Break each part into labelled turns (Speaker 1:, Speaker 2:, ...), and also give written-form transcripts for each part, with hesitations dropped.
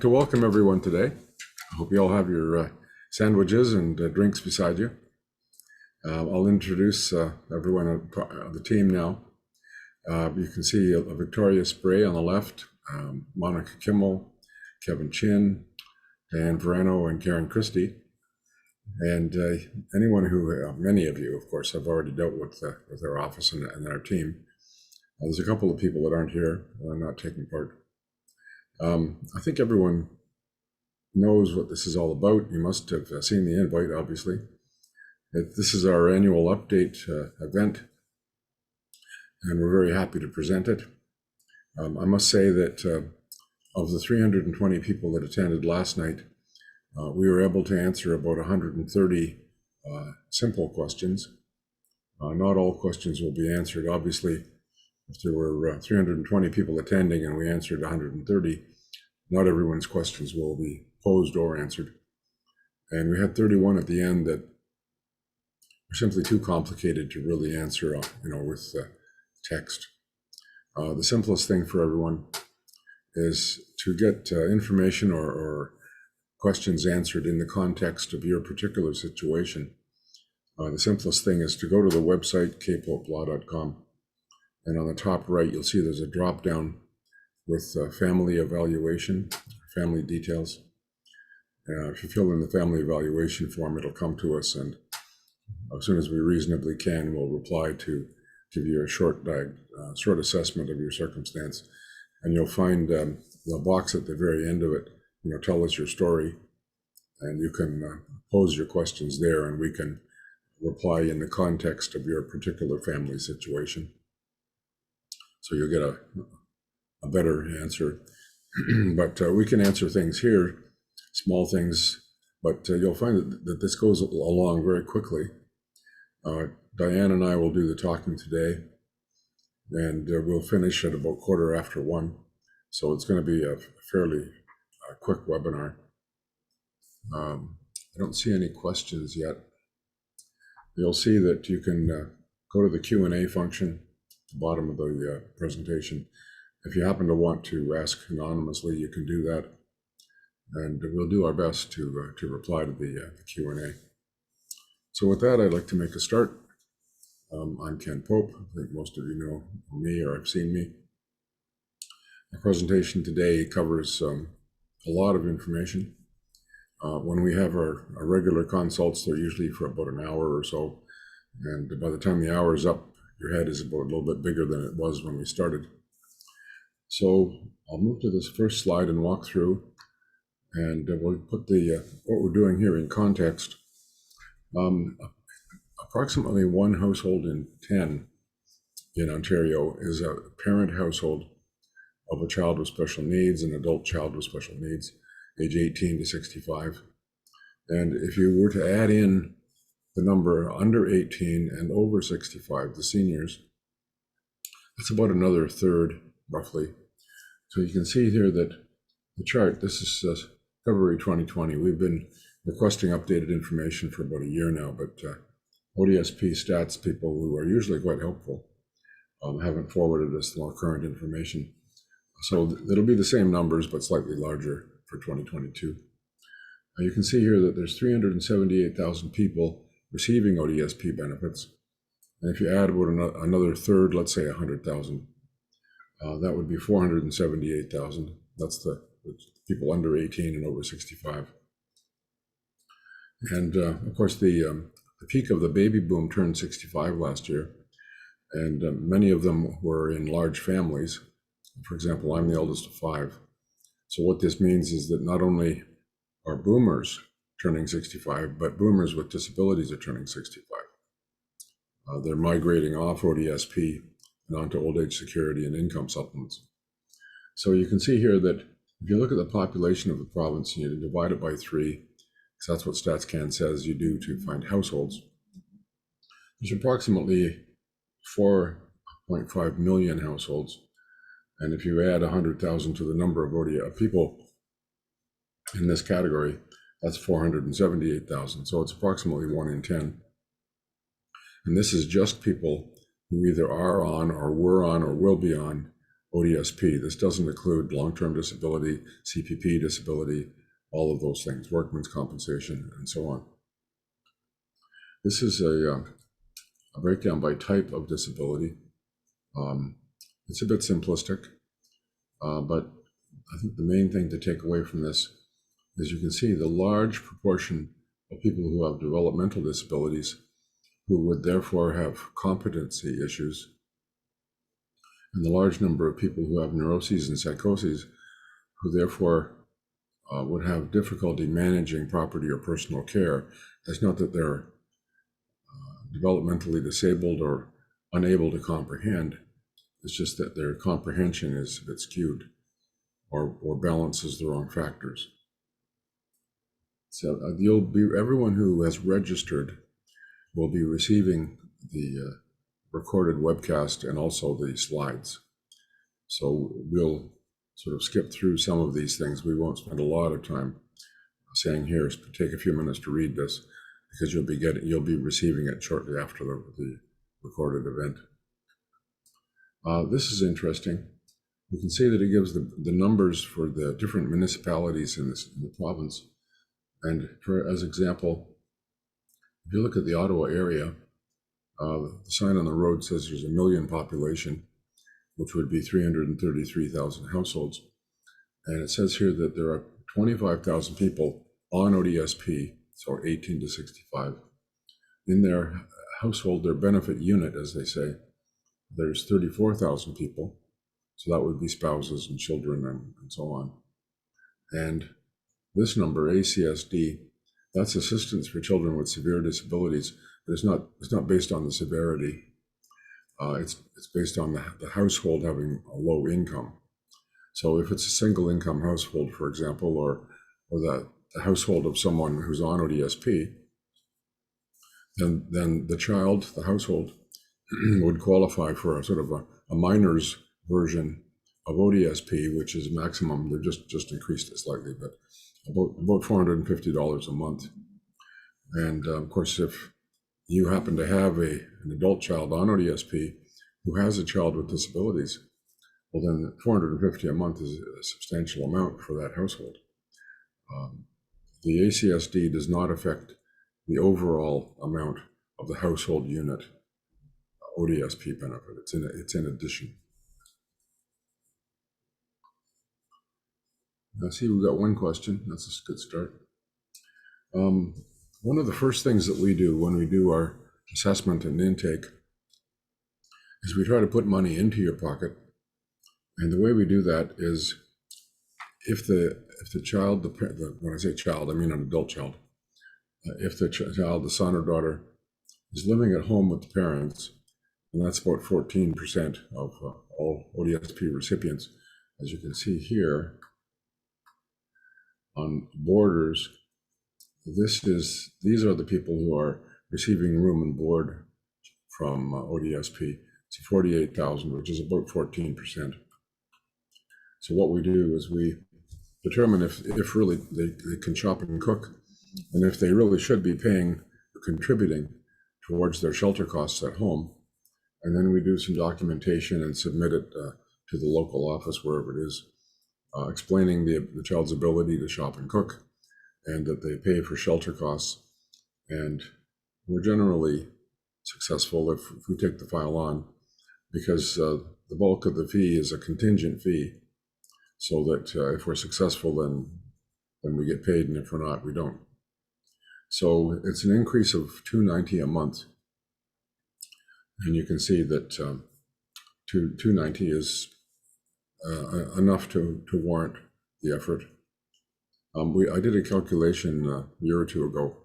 Speaker 1: To welcome everyone today. I hope you all have your sandwiches and drinks beside you. I'll introduce everyone on the team now. You can see Victoria Spray on the left, Monica Kimmel, Kevin Chin, Dan Verano, and Karen Christie. And anyone who, many of you, of course, have already dealt with our office and our team. There's a couple of people that aren't here, not taking part. I think everyone knows what this is all about. You must have seen the invite, obviously. This is our annual update event, and we're very happy to present it. I must say that of the 320 people that attended last night, we were able to answer about 130 simple questions. Not all questions will be answered, obviously. If there were 320 people attending and we answered 130, not everyone's questions will be posed or answered. And we had 31 at the end that were simply too complicated to really answer, with text. The simplest thing for everyone is to get information or questions answered in the context of your particular situation. The simplest thing is to go to the website, kpoplaw.com. And on the top right, you'll see there's a drop down with family evaluation, family details. If you fill in the family evaluation form, it'll come to us, and as soon as we reasonably can, we'll reply to give you a short assessment of your circumstance. And you'll find the box at the very end of it, tell us your story, and you can pose your questions there, and we can reply in the context of your particular family situation. So you'll get a better answer. But we can answer things here, small things, but you'll find that this goes along very quickly. Diane and I will do the talking today, and we'll finish at about 1:15. So it's going to be a fairly quick webinar. I don't see any questions yet. You'll see that you can go to the Q&A function at the bottom of the presentation. If you happen to want to ask anonymously, you can do that, and we'll do our best to reply to the Q&A. So with that, I'd like to make a start. I'm Ken Pope. I think most of you know me or have seen me. The presentation today covers a lot of information. When we have our regular consults, they're usually for about an hour or so, and by the time the hour is up, your head is about a little bit bigger than it was when we started. So I'll move to this first slide and walk through, and we'll put what we're doing here in context. Approximately 1 household in 10 in Ontario is a parent household of a child with special needs, an adult child with special needs, age 18 to 65. And if you were to add in the number under 18 and over 65, the seniors, that's about another third, roughly. So you can see here that the chart, this is February 2020. We've been requesting updated information for about a year now, but ODSP stats people who are usually quite helpful haven't forwarded us more current information. So it'll be the same numbers, but slightly larger for 2022. You can see here that there's 378,000 people receiving ODSP benefits. And if you add about another third, let's say 100,000, that would be 478,000. That's the people under 18 and over 65. And of course, the peak of the baby boom turned 65 last year, and many of them were in large families. For example, I'm the eldest of 5. So what this means is that not only are boomers turning 65, but boomers with disabilities are turning 65. They're migrating off ODSP and onto old age security and income supplements. So you can see here that if you look at the population of the province and you divide it by 3, because that's what StatsCan says you do to find households, there's approximately 4.5 million households. And if you add 100,000 to the number of people in this category, that's 478,000. So it's approximately 1 in 10. And this is just people who either are on or were on or will be on ODSP. This doesn't include long-term disability, CPP disability, all of those things, workman's compensation, and so on. This is a breakdown by type of disability. It's a bit simplistic, but I think the main thing to take away from this is you can see the large proportion of people who have developmental disabilities who would therefore have competency issues, and the large number of people who have neuroses and psychoses who therefore would have difficulty managing property or personal care. It's not that they're developmentally disabled or unable to comprehend. It's just that their comprehension is a bit skewed or balances the wrong factors. So everyone who has registered will be receiving the recorded webcast and also the slides. So we'll sort of skip through some of these things. We won't spend a lot of time saying here, take a few minutes to read this, because you'll be receiving it shortly after the recorded event. This is interesting. You can see that it gives the numbers for the different municipalities in the province. And as example, if you look at the Ottawa area, the sign on the road says there's 1 million population, which would be 333,000 households. And it says here that there are 25,000 people on ODSP, so 18 to 65. In their household, their benefit unit, as they say, there's 34,000 people. So that would be spouses and children and so on. And this number, ACSD, that's assistance for children with severe disabilities, but it's not based on the severity. It's based on the household having a low income. So if it's a single income household, for example, or the household of someone who's on ODSP, then the household would qualify for a sort of a minor's version of ODSP, which is maximum. They've just increased it slightly, but about $450 a month. And of course, if you happen to have an adult child on ODSP who has a child with disabilities, well, then $450 a month is a substantial amount for that household. The ACSD does not affect the overall amount of the household unit ODSP benefit. It's in addition. I see we've got one question. That's a good start. One of the first things that we do when we do our assessment and intake is we try to put money into your pocket. And the way we do that is if the child, when I say child, I mean an adult child, if the child, the son or daughter, is living at home with the parents, and that's about 14% of all ODSP recipients, as you can see here on borders, these are the people who are receiving room and board from ODSP. It's 48,000, which is about 14%. So what we do is we determine if really they can shop and cook, and if they really should be paying or contributing towards their shelter costs at home. And then we do some documentation and submit it to the local office, wherever it is, explaining the child's ability to shop and cook, and that they pay for shelter costs. And we're generally successful if we take the file on, because the bulk of the fee is a contingent fee, so that if we're successful, then we get paid, and if we're not, we don't. So it's an increase of $290 a month. And you can see that $290 is enough to warrant the effort. I did a calculation a year or two ago,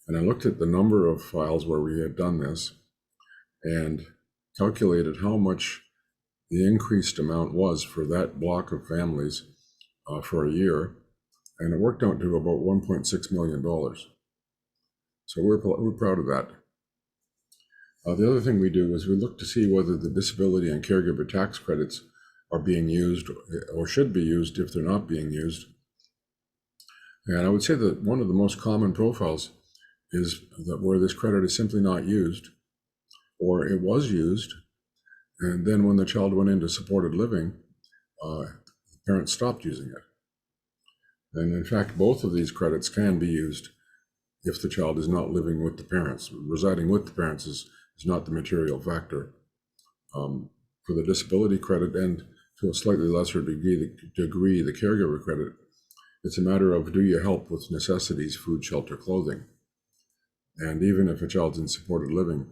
Speaker 1: and I looked at the number of files where we had done this and calculated how much the increased amount was for that block of families for a year, and it worked out to about $1.6 million. So we're proud of that. The other thing we do is we look to see whether the disability and caregiver tax credits are being used or should be used if they're not being used. And I would say that one of the most common profiles is that where this credit is simply not used, or it was used And then when the child went into supported living, the parents stopped using it. And in fact, both of these credits can be used if the child is not living with the parents. Residing with the parents is not the material factor. For the disability credit, and to a slightly lesser degree, the caregiver credit, it's a matter of, do you help with necessities, food, shelter, clothing? And even if a child's in supported living,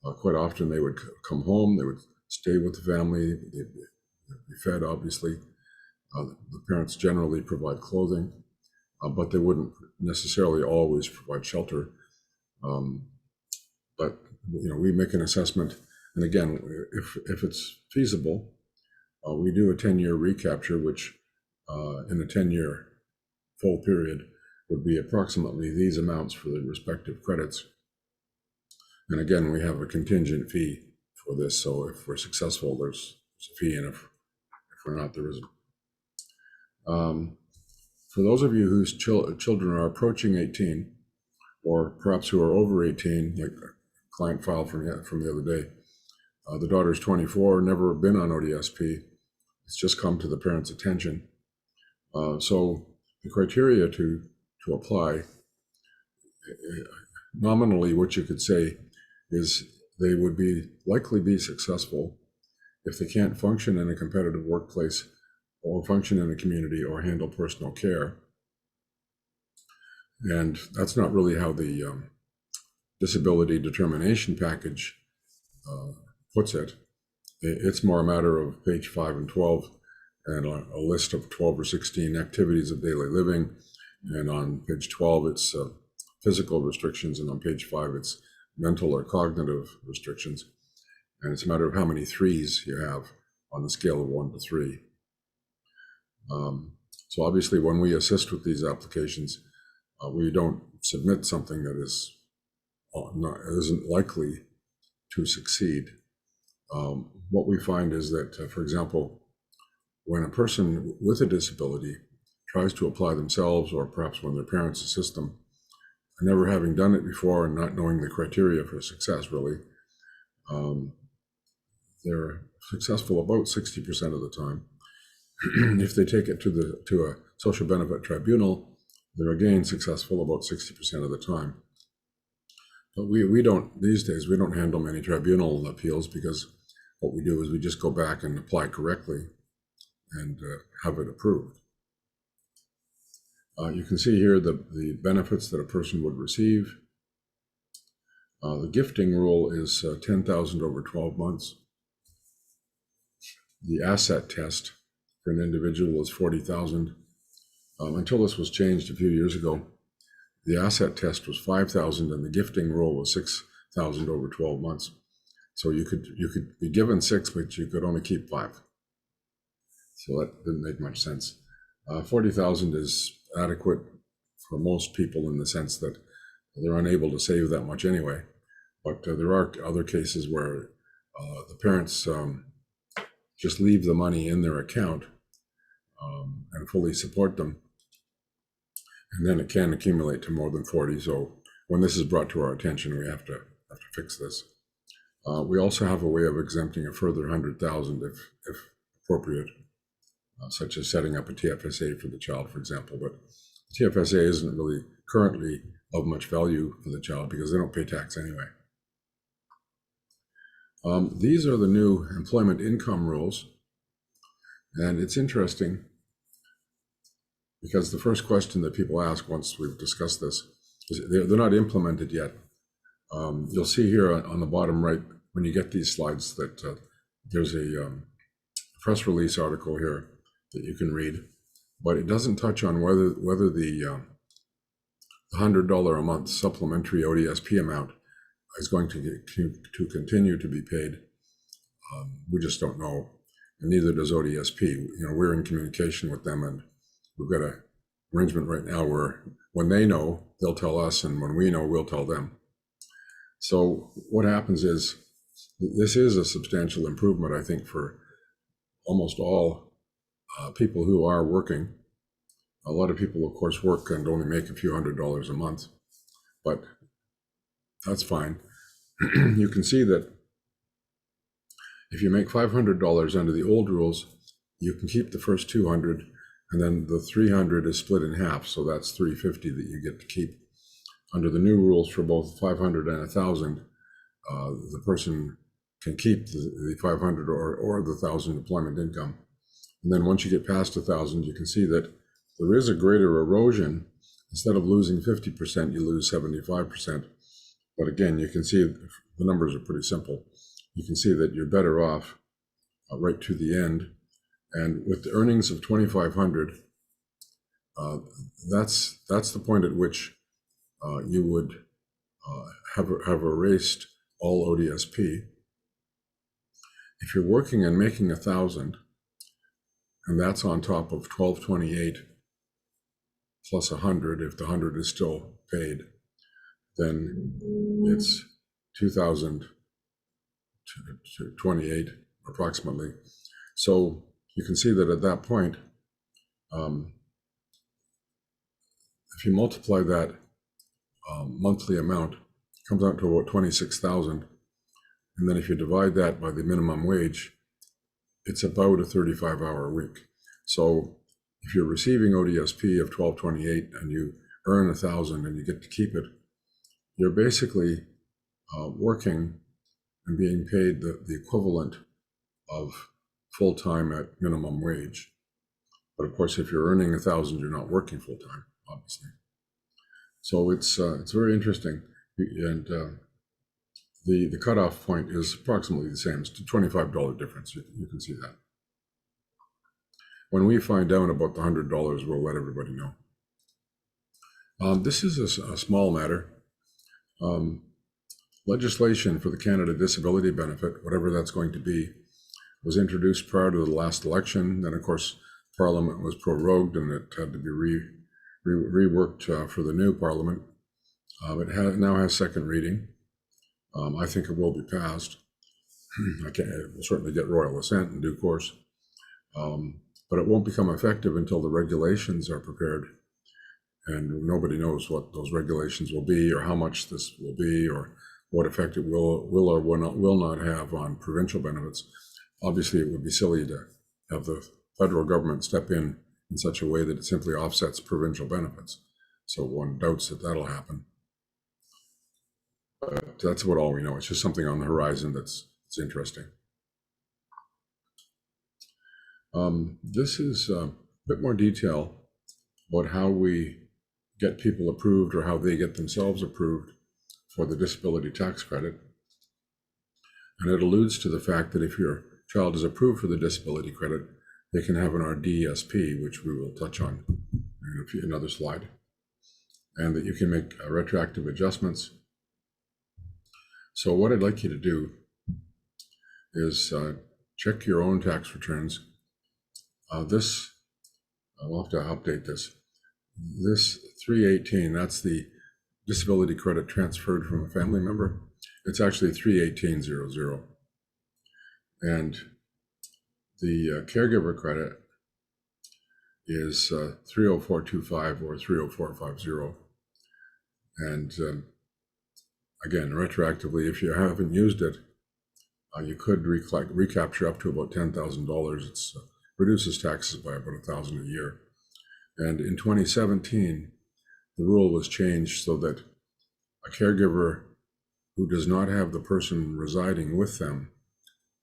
Speaker 1: quite often they would come home, they would stay with the family, they'd be fed, obviously. The parents generally provide clothing, but they wouldn't necessarily always provide shelter. But we make an assessment, and again, if it's feasible, we do a 10-year recapture, which in a 10-year full period would be approximately these amounts for the respective credits. And again, we have a contingent fee for this, so if we're successful, there's a fee, and if we're not, there isn't. For those of you whose children are approaching 18, or perhaps who are over 18, like a client file from the other day, the daughter's 24, never been on ODSP. It's just come to the parents' attention. So the criteria to apply, nominally what you could say is they would likely be successful if they can't function in a competitive workplace or function in a community or handle personal care. And that's not really how the disability determination package puts it. It's more a matter of page 5 and 12 and a list of 12 or 16 activities of daily living. And on page 12, it's physical restrictions. And on page 5, it's mental or cognitive restrictions. And it's a matter of how many threes you have on the scale of 1 to 3. So obviously, when we assist with these applications, we don't submit something that isn't likely to succeed. What we find is that, for example, when a person with a disability tries to apply themselves, or perhaps when their parents assist them, never having done it before and not knowing the criteria for success, really, they're successful about 60% of the time. If they take it to a social benefit tribunal, they're again successful about 60% of the time. But we don't, these days, we don't handle many tribunal appeals, because what we do is we just go back and apply correctly and have it approved. You can see here the benefits that a person would receive. The gifting rule is $10,000 over 12 months. The asset test for an individual is $40,000. Until this was changed a few years ago, the asset test was $5,000 and the gifting rule was $6,000 over 12 months. So you could be given 6, but you could only keep 5. So that didn't make much sense. $40,000 is adequate for most people in the sense that they're unable to save that much anyway. But there are other cases where the parents just leave the money in their account and fully support them. And then it can accumulate to more than 40. So when this is brought to our attention, we have to fix this. We also have a way of exempting a further 100,000 if appropriate, such as setting up a TFSA for the child, for example. But TFSA isn't really currently of much value for the child because they don't pay tax anyway. These are the new employment income rules. And it's interesting because the first question that people ask once we've discussed this is they're not implemented yet. You'll see here on the bottom right, when you get these slides, that there's a press release article here that you can read, but it doesn't touch on whether the $100 a month supplementary ODSP amount is going to continue to be paid. We just don't know, and neither does ODSP. We're in communication with them, and we've got an arrangement right now where when they know, they'll tell us, and when we know, we'll tell them. So what happens is, this is a substantial improvement, I think, for almost all people who are working. A lot of people, of course, work and only make a few $100s a month, but that's fine. You can see that If you make $500 under the old rules, you can keep the first 200, and then the 300 is split in half, so that's 350 that you get to keep. Under the new rules for both 500 and 1,000, the person can keep the 500 or the 1,000 employment income. And then once you get past 1,000, you can see that there is a greater erosion. Instead of losing 50%, you lose 75%. But again, you can see the numbers are pretty simple. You can see that you're better off right to the end. And with the earnings of 2,500, that's the point at which you would have erased all ODSP. If you're working and making 1,000, and that's on top of 1,228 plus 100, if the 100 is still paid, then it's 2,028 approximately. So you can see that at that point, if you multiply that monthly amount, it comes out to about 26,000. And then if you divide that by the minimum wage, it's about a 35-hour week. So if you're receiving ODSP of 1,228 and you earn 1,000 and you get to keep it, you're basically working and being paid the equivalent of full-time at minimum wage. But of course, if you're earning 1,000, you're not working full-time, obviously. So it's very interesting. And the cutoff point is approximately the same. It's a $25 difference. You can see that. When we find out about the $100, we'll let everybody know. This is a small matter. Legislation for the Canada Disability Benefit, whatever that's going to be, was introduced prior to the last election. Then, of course, Parliament was prorogued and it had to be reworked for the new Parliament. It now has second reading. I think it will be passed. It will certainly get royal assent in due course. But it won't become effective until the regulations are prepared. And nobody knows what those regulations will be or how much this will be or what effect it will or will not have on provincial benefits. Obviously, it would be silly to have the federal government step in such a way that it simply offsets provincial benefits. So one doubts that that'll happen. But that's about all we know. It's just something on the horizon that's interesting. This is a bit more detail about how we get people approved or how they get themselves approved for the disability tax credit. And it alludes to the fact that if your child is approved for the disability credit, they can have an RDSP, which we will touch on in another slide, and that you can make retroactive adjustments. So what I'd like you to do is check your own tax returns. I'll have to update this. This 318, that's the disability credit transferred from a family member. It's actually 318.00. And the caregiver credit is 304.25 or 304.50. And again, retroactively, if you haven't used it, you could recapture up to about $10,000. It reduces taxes by about $1,000 a year. And in 2017, the rule was changed so that a caregiver who does not have the person residing with them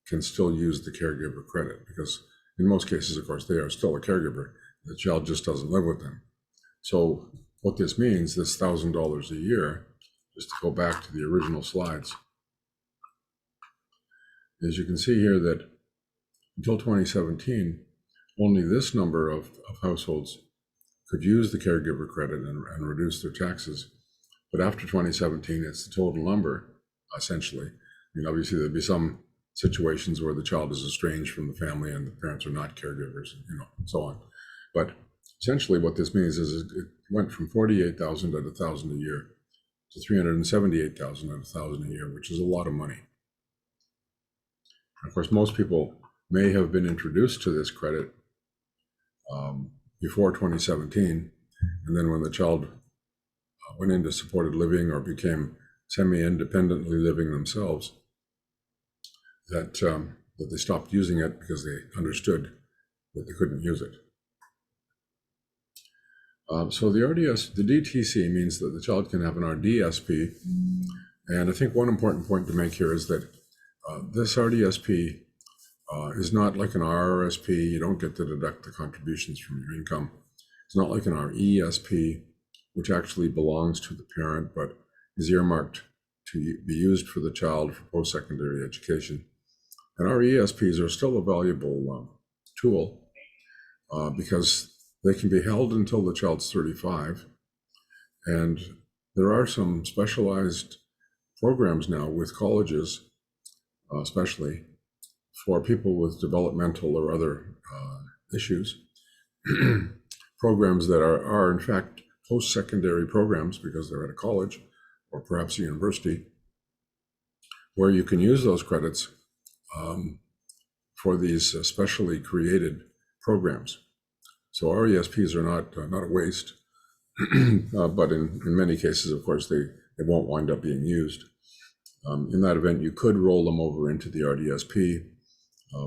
Speaker 1: can still use the caregiver credit, because in most cases, of course, they are still a caregiver. The child just doesn't live with them. So what this means, this $1,000 a year, just to go back to the original slides, is you can see here that until 2017, only this number of households could use the caregiver credit and reduce their taxes. But after 2017, it's the total number, essentially. I mean, obviously, there'd be some situations where the child is estranged from the family and the parents are not caregivers, and so on. But essentially what this means is it went from 48,000 at 1,000 a year to 378,000 at 1,000 a year, which is a lot of money. Of course, most people may have been introduced to this credit before 2017, and then when the child went into supported living or became semi-independently living themselves, that that they stopped using it because they understood that they couldn't use it. So the DTC means that the child can have an RDSP. And I think one important point to make here is that this RDSP is not like an RRSP. You don't get to deduct the contributions from your income. It's not like an RESP, which actually belongs to the parent, but is earmarked to be used for the child for post-secondary education. And RESPs are still a valuable tool because they can be held until the child's 35. And there are some specialized programs now with colleges, especially for people with developmental or other issues, programs that are in fact post-secondary programs because they're at a college or perhaps a university, where you can use those credits for these specially created programs. So RESPs are not a waste, but in many cases, of course, they won't wind up being used. In that event, you could roll them over into the RDSP.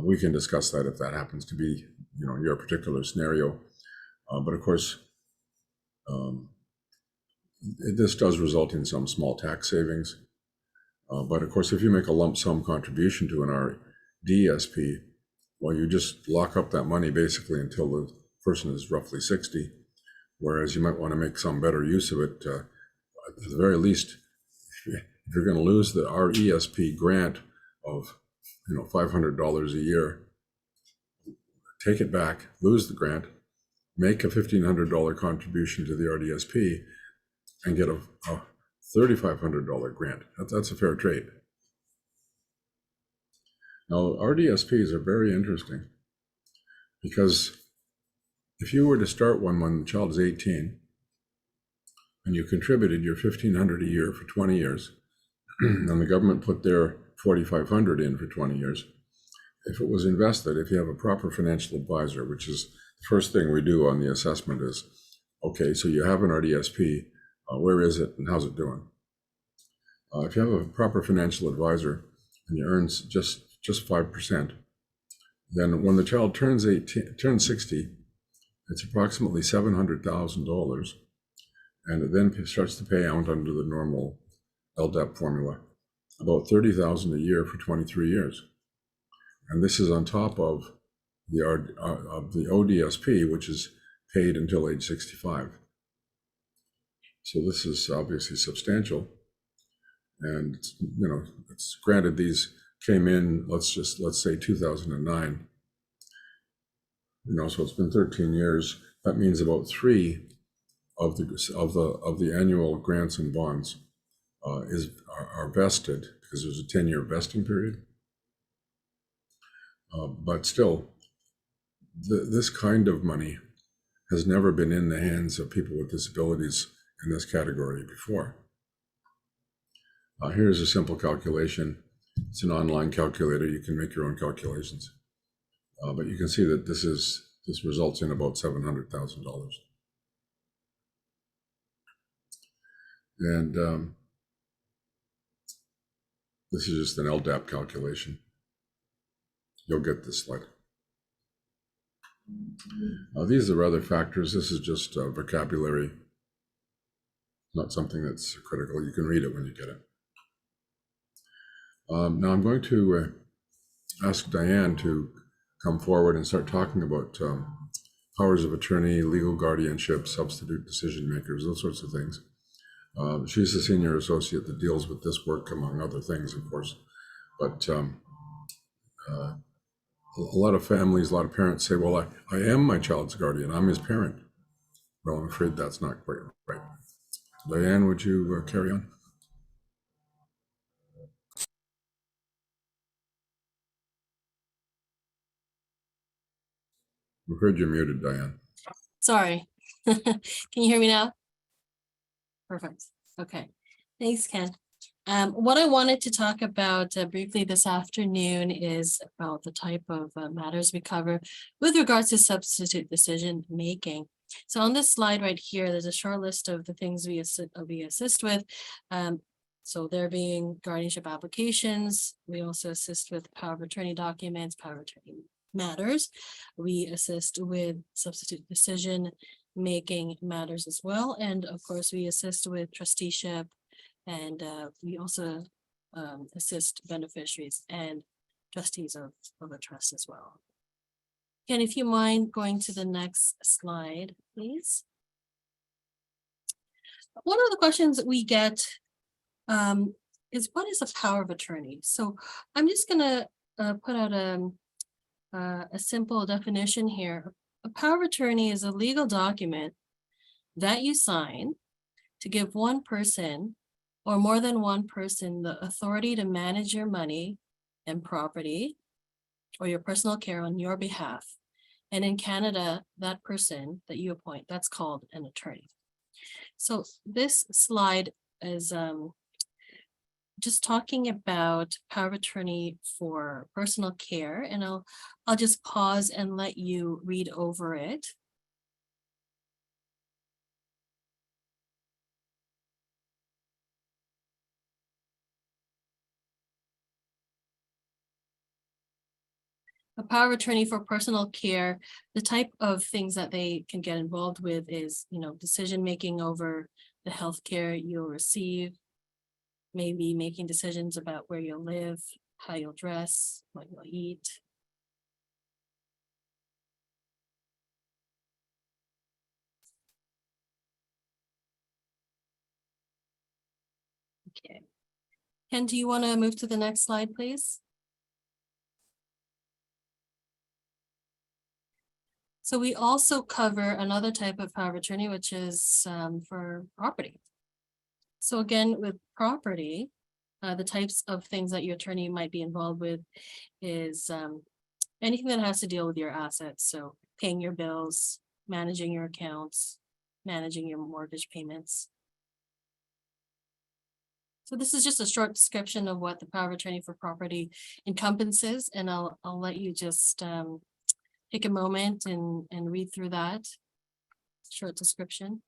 Speaker 1: We can discuss that if that happens to be, your particular scenario. But of course, this does result in some small tax savings. But of course, if you make a lump sum contribution to an RDSP, well, you just lock up that money basically until the person is roughly 60, whereas you might want to make some better use of it. At the very least, if you're going to lose the RESP grant of $500 a year, take it back, lose the grant, make a $1,500 contribution to the RDSP, and get a $3,500 grant. That's a fair trade. Now, RDSPs are very interesting because if you were to start one when the child is 18 and you contributed your $1,500 a year for 20 years, and the government put their $4,500 in for 20 years, if it was invested, if you have a proper financial advisor, which is the first thing we do on the assessment is, okay, so you have an RDSP, where is it and how's it doing? If you have a proper financial advisor and you earn just 5%, then when the child turns 60, it's approximately $700,000, and it then starts to pay out under the normal LDAP formula, about $30,000 a year for 23 years. And this is on top of the ODSP, which is paid until age 65. So this is obviously substantial. And, it's granted these came in, let's say 2009. So it's been 13 years. That means about 3 of the annual grants and bonds are vested because there's a 10-year vesting period. But still, this kind of money has never been in the hands of people with disabilities in this category before. Here's a simple calculation. It's an online calculator. You can make your own calculations. But you can see that this results in about $700,000. And this is just an LDAP calculation. You'll get this slide. These are other factors. This is just vocabulary, not something that's critical. You can read it when you get it. Now I'm going to ask Diane to come forward and start talking about powers of attorney, legal guardianship, substitute decision makers, those sorts of things. She's a senior associate that deals with this work, among other things, of course. But a lot of families, a lot of parents say, well, I am my child's guardian. I'm his parent. Well, I'm afraid that's not quite right. Diane, would you carry on? We heard you're muted, Diane.
Speaker 2: Sorry. Can you hear me now? Perfect. Okay. Thanks, Ken. What I wanted to talk about briefly this afternoon is about the type of matters we cover with regards to substitute decision making. So on this slide right here, there's a short list of the things we assist with. So there being guardianship applications, we also assist with power of attorney documents, power of attorney matters. We assist with substitute decision making matters as well. And of course, we assist with trusteeship, and we also assist beneficiaries and trustees of a trust as well. Ken, if you mind going to the next slide, please. One of the questions that we get is, what is a power of attorney? So I'm just gonna put out a simple definition here. A power of attorney is a legal document that you sign to give one person or more than one person the authority to manage your money and property or your personal care on your behalf. And in Canada, that person that you appoint, that's called an attorney. So this slide is just talking about power of attorney for personal care, and I'll just pause and let you read over it. A power of attorney for personal care, the type of things that they can get involved with is, decision-making over the healthcare you'll receive, maybe making decisions about where you'll live, how you'll dress, what you'll eat. Okay. Ken, do you want to move to the next slide, please? So we also cover another type of power of attorney, which is for property. So again, with property, the types of things that your attorney might be involved with is anything that has to deal with your assets. So paying your bills, managing your accounts, managing your mortgage payments. So this is just a short description of what the power of attorney for property encompasses, and I'll let you just take a moment and read through that short description.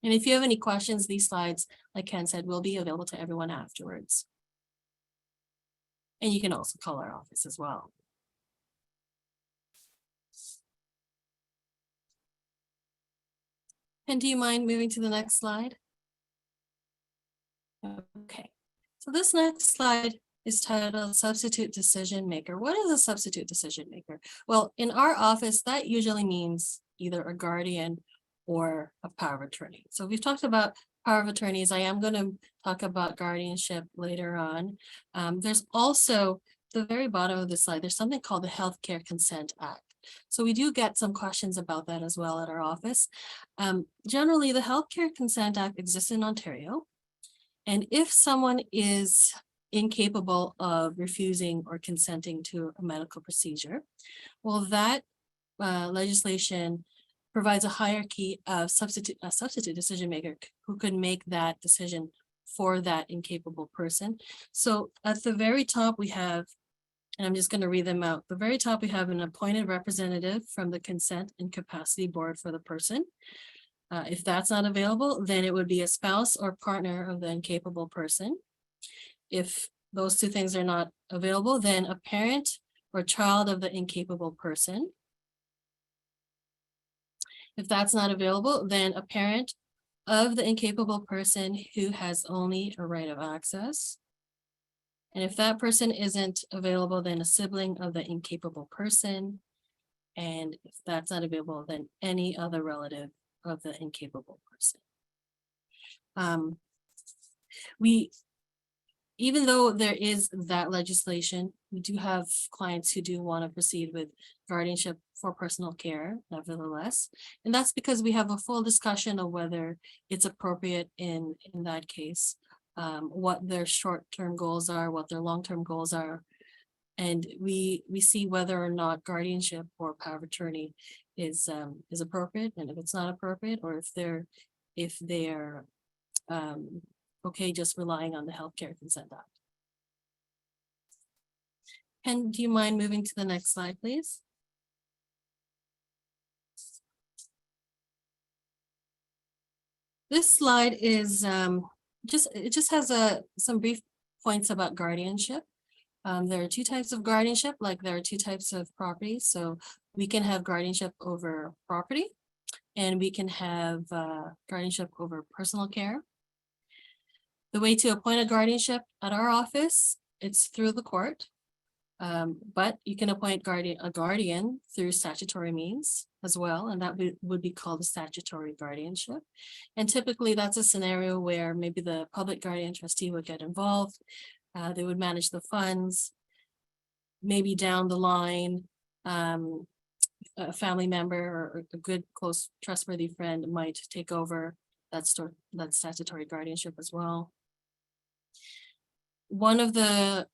Speaker 2: And if you have any questions, these slides, like Ken said, will be available to everyone afterwards. And you can also call our office as well. And do you mind moving to the next slide? Okay, so this next slide is titled Substitute Decision Maker. What is a substitute decision maker? Well, in our office, that usually means either a guardian or a power of attorney. So we've talked about power of attorneys. I am going to talk about guardianship later on. There's also the very bottom of the slide, there's something called the Healthcare Consent Act. So we do get some questions about that as well at our office. Generally, the Healthcare Consent Act exists in Ontario. And if someone is incapable of refusing or consenting to a medical procedure, well, that legislation provides a hierarchy of substitute decision maker who can make that decision for that incapable person. So at the very top we have, and I'm just going to read them out. The very top we have an appointed representative from the Consent and Capacity Board for the person. If that's not available, then it would be a spouse or partner of the incapable person. If those two things are not available, then a parent or child of the incapable person. If that's not available, then a parent of the incapable person who has only a right of access. And if that person isn't available, then a sibling of the incapable person. And if that's not available, then any other relative of the incapable person. Even though there is that legislation, we do have clients who do want to proceed with guardianship for personal care, nevertheless. And that's because we have a full discussion of whether it's appropriate in that case, what their short-term goals are, what their long-term goals are. And we see whether or not guardianship or power of attorney is appropriate, and if it's not appropriate, or if they're okay just relying on the Healthcare Consent Act. And do you mind moving to the next slide, please? This slide is it just has some brief points about guardianship. There are two types of guardianship, like there are two types of property. So we can have guardianship over property, and we can have guardianship over personal care. The way to appoint a guardianship at our office, it's through the court. But you can appoint a guardian through statutory means as well, and that would be called a statutory guardianship. And typically that's a scenario where maybe the public guardian trustee would get involved. They would manage the funds. Maybe down the line, a family member or a good, close, trustworthy friend might take over that statutory guardianship as well. One of the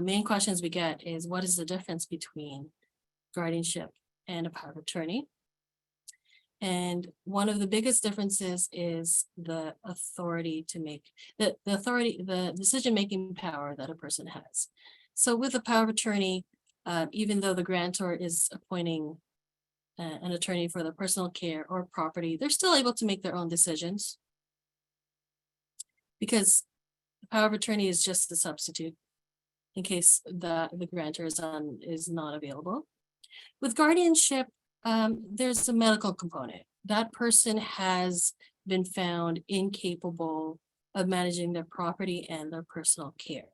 Speaker 2: main questions we get is, what is the difference between guardianship and a power of attorney? And one of the biggest differences is the authority to make the decision-making power that a person has. So with the power of attorney, even though the grantor is appointing an attorney for the personal care or property, they're still able to make their own decisions, because the power of attorney is just the substitute in case the grantor is not available. With guardianship, there's a medical component. That person has been found incapable of managing their property and their personal care.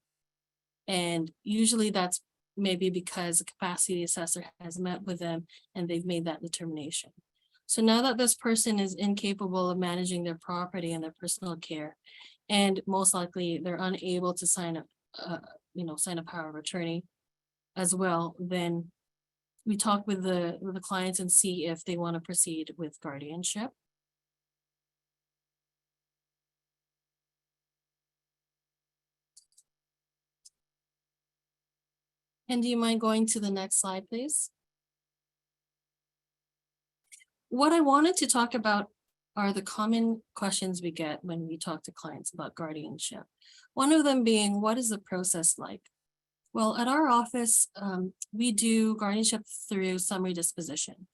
Speaker 2: And usually that's maybe because the capacity assessor has met with them and they've made that determination. So now that this person is incapable of managing their property and their personal care, and most likely they're unable to sign a power of attorney as well, then we talk with the clients and see if they want to proceed with guardianship. And do you mind going to the next slide, please? What I wanted to talk about are the common questions we get when we talk to clients about guardianship. One of them being, what is the process like? Well, at our office, we do guardianship through summary disposition.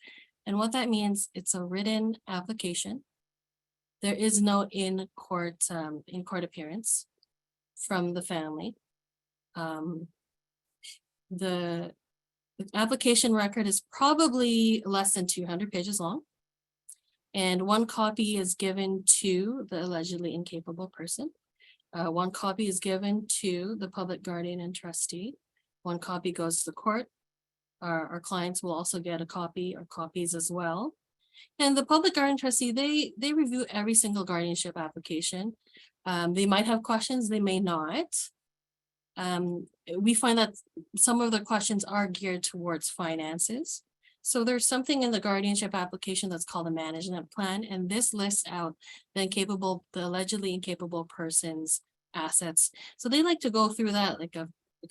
Speaker 2: And what that means, it's a written application. There is no in-court appearance from the family. The application record is probably less than 200 pages long. And one copy is given to the allegedly incapable person. One copy is given to the public guardian and trustee. One copy goes to the court. Our clients will also get a copy or copies as well. And the public guardian trustee, they review every single guardianship application. They might have questions, they may not. We find that some of the questions are geared towards finances. So there's something in the guardianship application that's called a management plan, and this lists out the allegedly incapable person's assets. So they like to go through that like a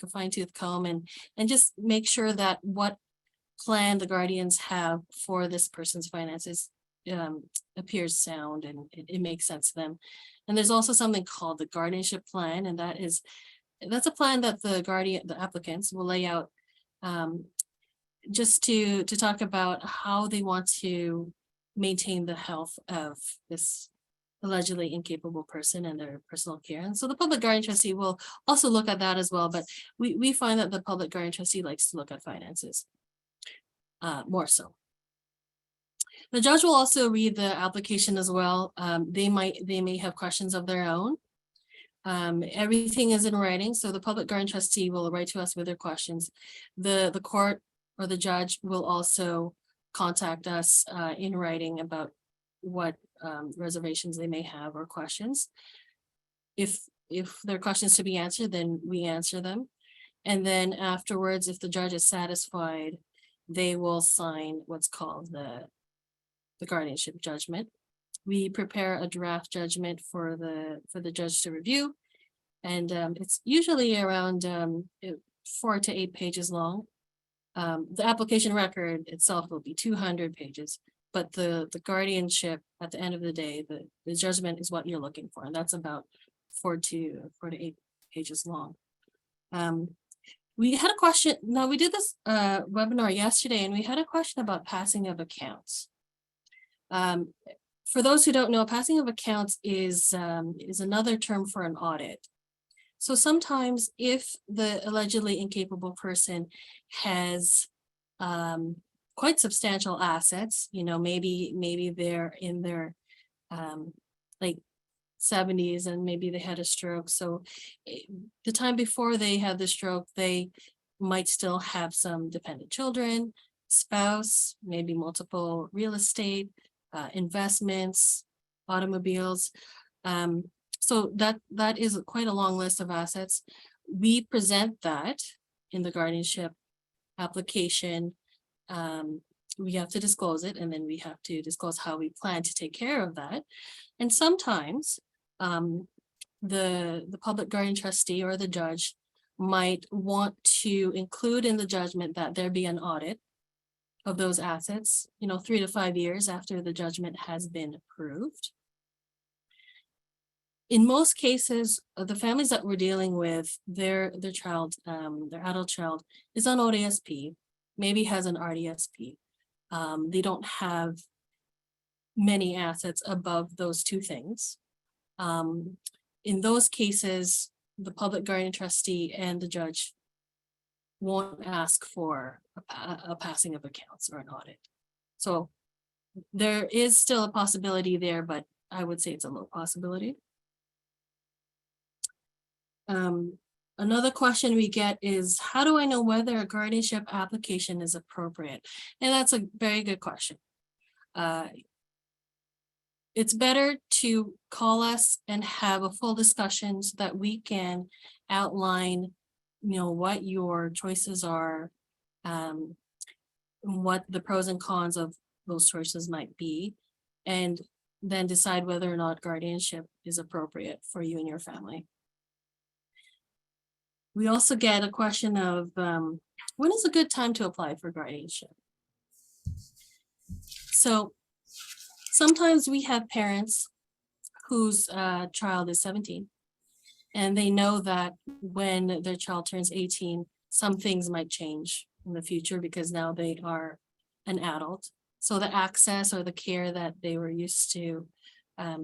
Speaker 2: fine-tooth comb and just make sure that what plan the guardians have for this person's finances appears sound and it makes sense to them. And there's also something called the guardianship plan, and that's a plan that the applicants will lay out just to talk about how they want to maintain the health of this allegedly incapable person and their personal care. And so the public guardian trustee will also look at that as well, but we find that the public guardian trustee likes to look at finances more so. The judge will also read the application as well. They may have questions of their own. Everything is in writing, so the public guardian trustee will write to us with their questions. The court or the judge will also contact us in writing about what reservations they may have or questions. If there are questions to be answered, then we answer them. And then afterwards, if the judge is satisfied, they will sign what's called the guardianship judgment. We prepare a draft judgment for the judge to review, and it's usually around 4 to 8 pages long. The application record itself will be 200 pages, but the guardianship at the end of the day, the judgment is what you're looking for, and that's about 4 to 8 pages long. We had a question. Now, we did this webinar yesterday, and we had a question about passing of accounts. For those who don't know, passing of accounts is another term for an audit. So sometimes if the allegedly incapable person has quite substantial assets, maybe they're in their like 70s and maybe they had a stroke. So the time before they had the stroke, they might still have some dependent children, spouse, maybe multiple real estate, investments, automobiles. So that is quite a long list of assets. We present that in the guardianship application. We have to disclose it, and then we have to disclose how we plan to take care of that. And sometimes the public guardian trustee or the judge might want to include in the judgment that there be an audit of those assets, 3 to 5 years after the judgment has been approved. In most cases, the families that we're dealing with, their child, their adult child is on ODSP, maybe has an RDSP. They don't have many assets above those two things. In those cases, the public guardian trustee and the judge won't ask for a passing of accounts or an audit. So there is still a possibility there, but I would say it's a low possibility. Another question we get is, how do I know whether a guardianship application is appropriate? And that's a very good question. It's better to call us and have a full discussion so that we can outline, what your choices are, what the pros and cons of those choices might be, and then decide whether or not guardianship is appropriate for you and your family. We also get a question of when is a good time to apply for guardianship? So sometimes we have parents whose child is 17 and they know that when their child turns 18, some things might change in the future because now they are an adult. So the access or the care that they were used to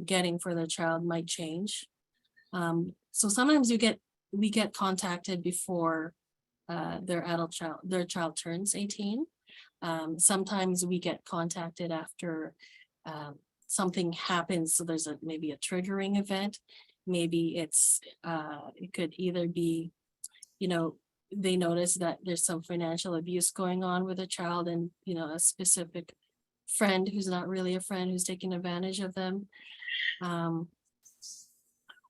Speaker 2: getting for their child might change. So sometimes we get contacted before their child turns 18. Sometimes we get contacted after something happens. So there's maybe a triggering event. Maybe it could either be, they notice that there's some financial abuse going on with a child and, a specific friend who's not really a friend who's taking advantage of them.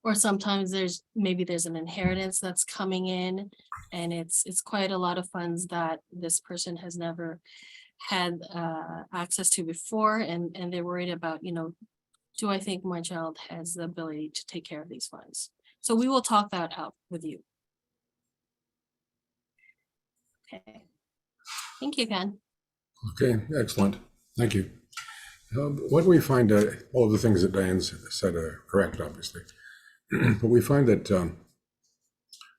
Speaker 2: Or sometimes there's an inheritance that's coming in and it's quite a lot of funds that this person has never had access to before, and they're worried about, do I think my child has the ability to take care of these funds? So we will talk that out with you. Okay. Thank you, Ken.
Speaker 1: Okay, excellent. Thank you. What we find, all of the things that Diane said are correct, obviously. But we find that,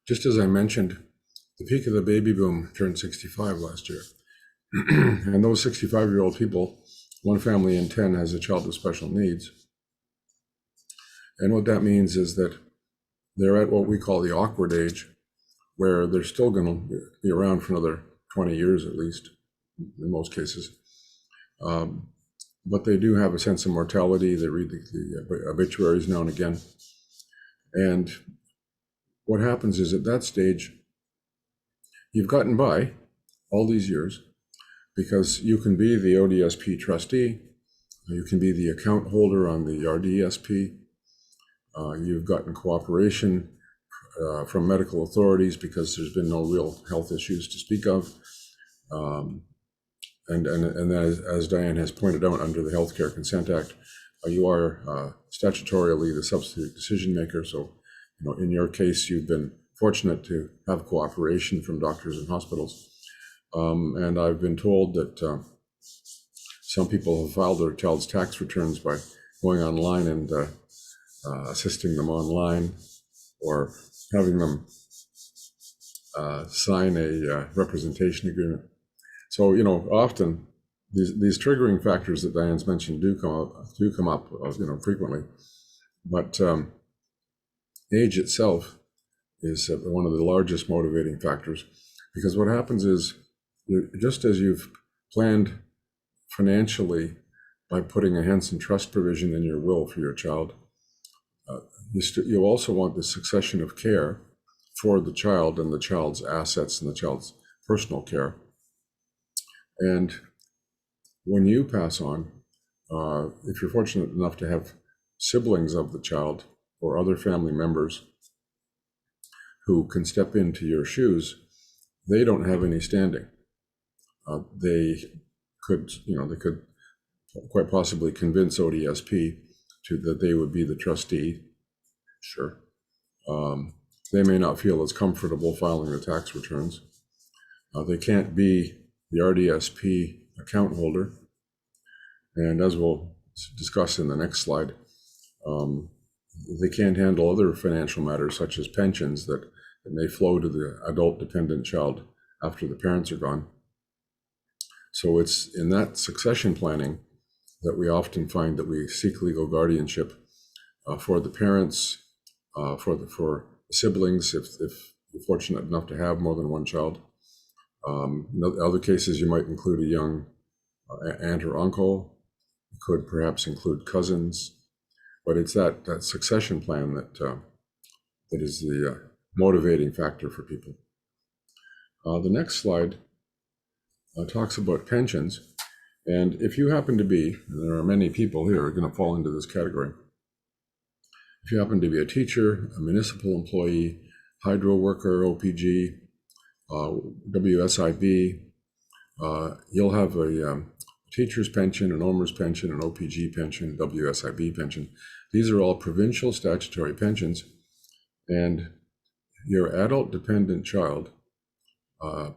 Speaker 1: just as I mentioned, the peak of the baby boom turned 65 last year. And those 65-year-old people, one family in 10 has a child with special needs. And what that means is that they're at what we call the awkward age, where they're still going to be around for another 20 years at least, in most cases. But they do have a sense of mortality. They read the obituaries now and again. And what happens is at that stage, you've gotten by all these years because you can be the ODSP trustee, you can be the account holder on the RDSP, you've gotten cooperation from medical authorities because there's been no real health issues to speak of. And as Diane has pointed out, under the Healthcare Consent Act, you are statutorily the substitute decision maker. So, in your case, you've been fortunate to have cooperation from doctors and hospitals. And I've been told that some people have filed their child's tax returns by going online and assisting them online, or having them sign a representation agreement. So, often these triggering factors that Diane's mentioned do come up frequently, but age itself is one of the largest motivating factors, because what happens is, just as you've planned financially by putting a Henson trust provision in your will for your child, you also want the succession of care for the child and the child's assets and the child's personal care. And when you pass on, if you're fortunate enough to have siblings of the child or other family members who can step into your shoes, they don't have any standing. They could quite possibly convince ODSP that they would be the trustee. Sure. They may not feel as comfortable filing the tax returns. They can't be the RDSP account holder. And as we'll discuss in the next slide, they can't handle other financial matters such as pensions that may flow to the adult dependent child after the parents are gone. So it's in that succession planning that we often find that we seek legal guardianship for the parents, for the siblings, if you're fortunate enough to have more than one child. In other cases, you might include a young aunt or uncle. You could perhaps include cousins, but it's that succession plan that is the motivating factor for people. The next slide talks about pensions. And if you happen to be, and there are many people here who are going to fall into this category, if you happen to be a teacher, a municipal employee, hydro worker, OPG, WSIB, you'll have a teacher's pension, an owner's pension, an OPG pension, WSIB pension. These are all provincial statutory pensions, and your adult dependent child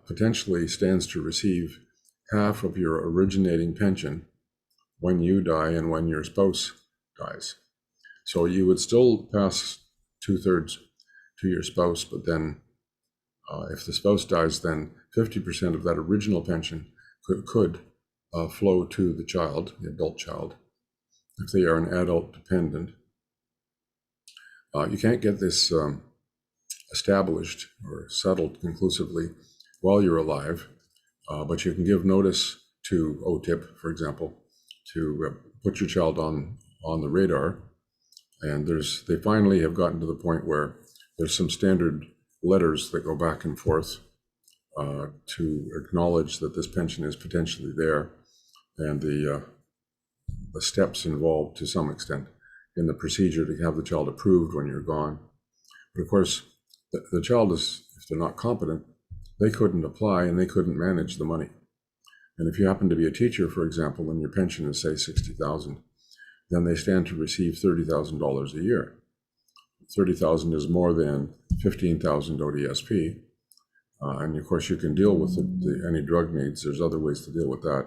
Speaker 1: potentially stands to receive half of your originating pension when you die and when your spouse dies. So you would still pass 2/3 to your spouse, but then if the spouse dies, then 50% of that original pension could flow to the child, the adult child, if they are an adult dependent. You can't get this established or settled conclusively while you're alive, but you can give notice to OTIP, for example, to put your child on the radar. And they finally have gotten to the point where there's some standard letters that go back and forth to acknowledge that this pension is potentially there, and the steps involved to some extent in the procedure to have the child approved when you're gone. But of course, the child is, if they're not competent, they couldn't apply and they couldn't manage the money. And if you happen to be a teacher, for example, and your pension is, say, $60,000, then they stand to receive $30,000 a year. 30,000 is more than 15,000 ODSP. And of course, you can deal with any drug needs. There's other ways to deal with that.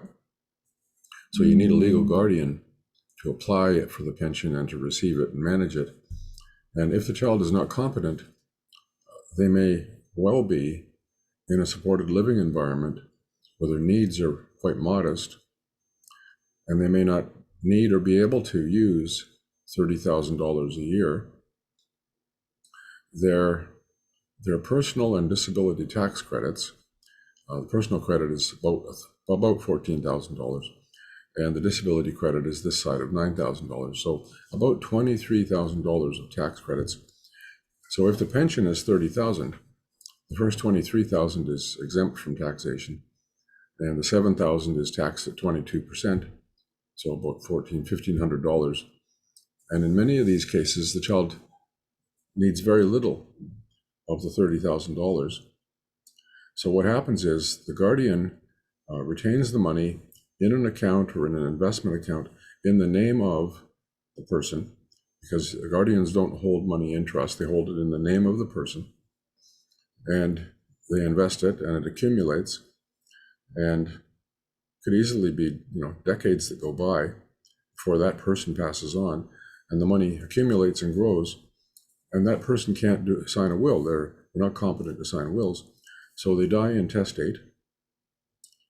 Speaker 1: So you need a legal guardian to apply for the pension and to receive it and manage it. And if the child is not competent, they may well be in a supported living environment where their needs are quite modest, and they may not need or be able to use $30,000 a year. Their personal and disability tax credits, the personal credit is about $14,000, and the disability credit is this side of $9,000. So about $23,000 of tax credits. So if the pension is $30,000, the first $23,000 is exempt from taxation, and the $7,000 is taxed at 22%, so about $1,500. And in many of these cases, the child needs very little of the $30,000. So what happens is the guardian retains the money in an account or in an investment account in the name of the person, because guardians don't hold money in trust, they hold it in the name of the person, and they invest it and it accumulates, and could easily be decades that go by before that person passes on, and the money accumulates and grows, and that person can't sign a will. They're not competent to sign wills, so they die intestate,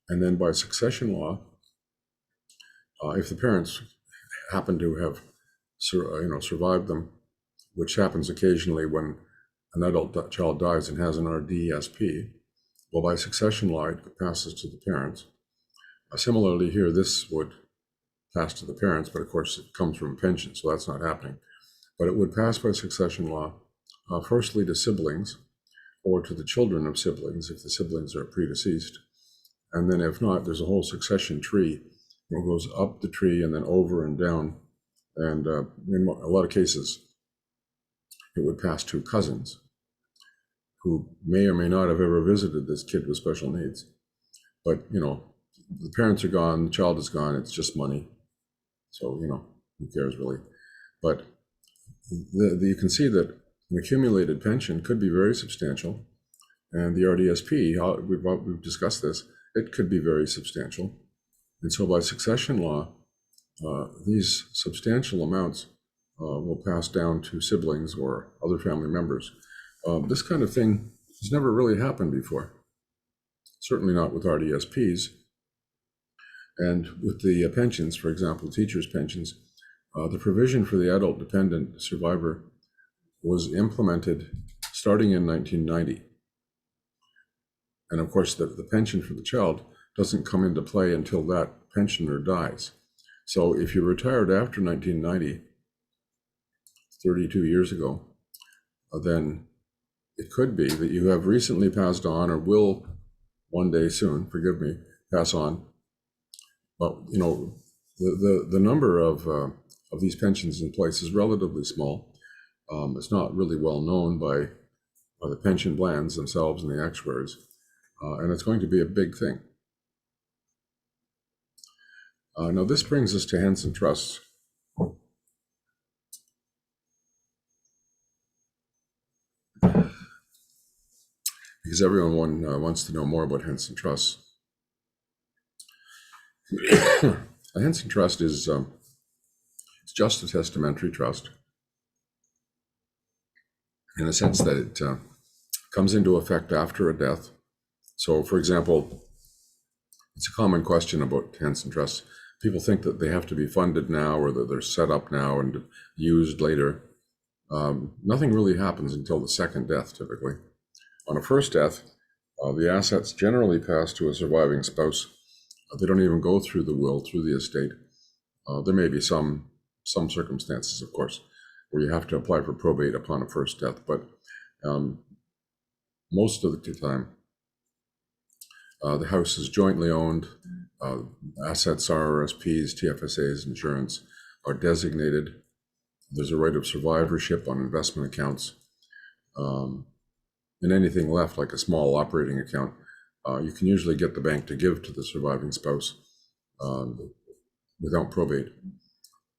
Speaker 1: and then by succession law, If the parents happen to have survived them, which happens occasionally when an adult child dies and has an RDSP, well, by succession law, it passes to the parents. Similarly here, this would pass to the parents, but of course it comes from pension, so that's not happening. But it would pass by succession law, firstly to siblings, or to the children of siblings if the siblings are predeceased. And then if not, there's a whole succession tree. It goes up the tree and then over and down. And in a lot of cases, it would pass to cousins who may or may not have ever visited this kid with special needs. But, the parents are gone, the child is gone, it's just money. So, who cares really? But you can see that an accumulated pension could be very substantial. And the RDSP, we've discussed this, it could be very substantial. And so by succession law, these substantial amounts will pass down to siblings or other family members. This kind of thing has never really happened before. Certainly not with RDSPs. And with the pensions, for example, teachers' pensions, the provision for the adult dependent survivor was implemented starting in 1990. And of course, the pension for the child doesn't come into play until that pensioner dies. So if you retired after 1990, 32 years ago, then it could be that you have recently passed on or will one day soon, forgive me, pass on. But, the number of these pensions in place is relatively small. It's not really well known by the pension plans themselves and the actuaries. And it's going to be a big thing. Now, this brings us to Henson trusts. Because everyone wants to know more about Henson trusts. A Henson trust is it's just a testamentary trust in the sense that it comes into effect after a death. So, for example, it's a common question about Henson trusts. People think that they have to be funded now or that they're set up now and used later. Nothing really happens until the second death, typically. On a first death, the assets generally pass to a surviving spouse. They don't even go through the will, through the estate. There may be some circumstances, of course, where you have to apply for probate upon a first death, but most of the time, the house is jointly owned. Assets, RRSPs, TFSAs, insurance are designated. There's a right of survivorship on investment accounts. And anything left, like a small operating account, you can usually get the bank to give to the surviving spouse without probate.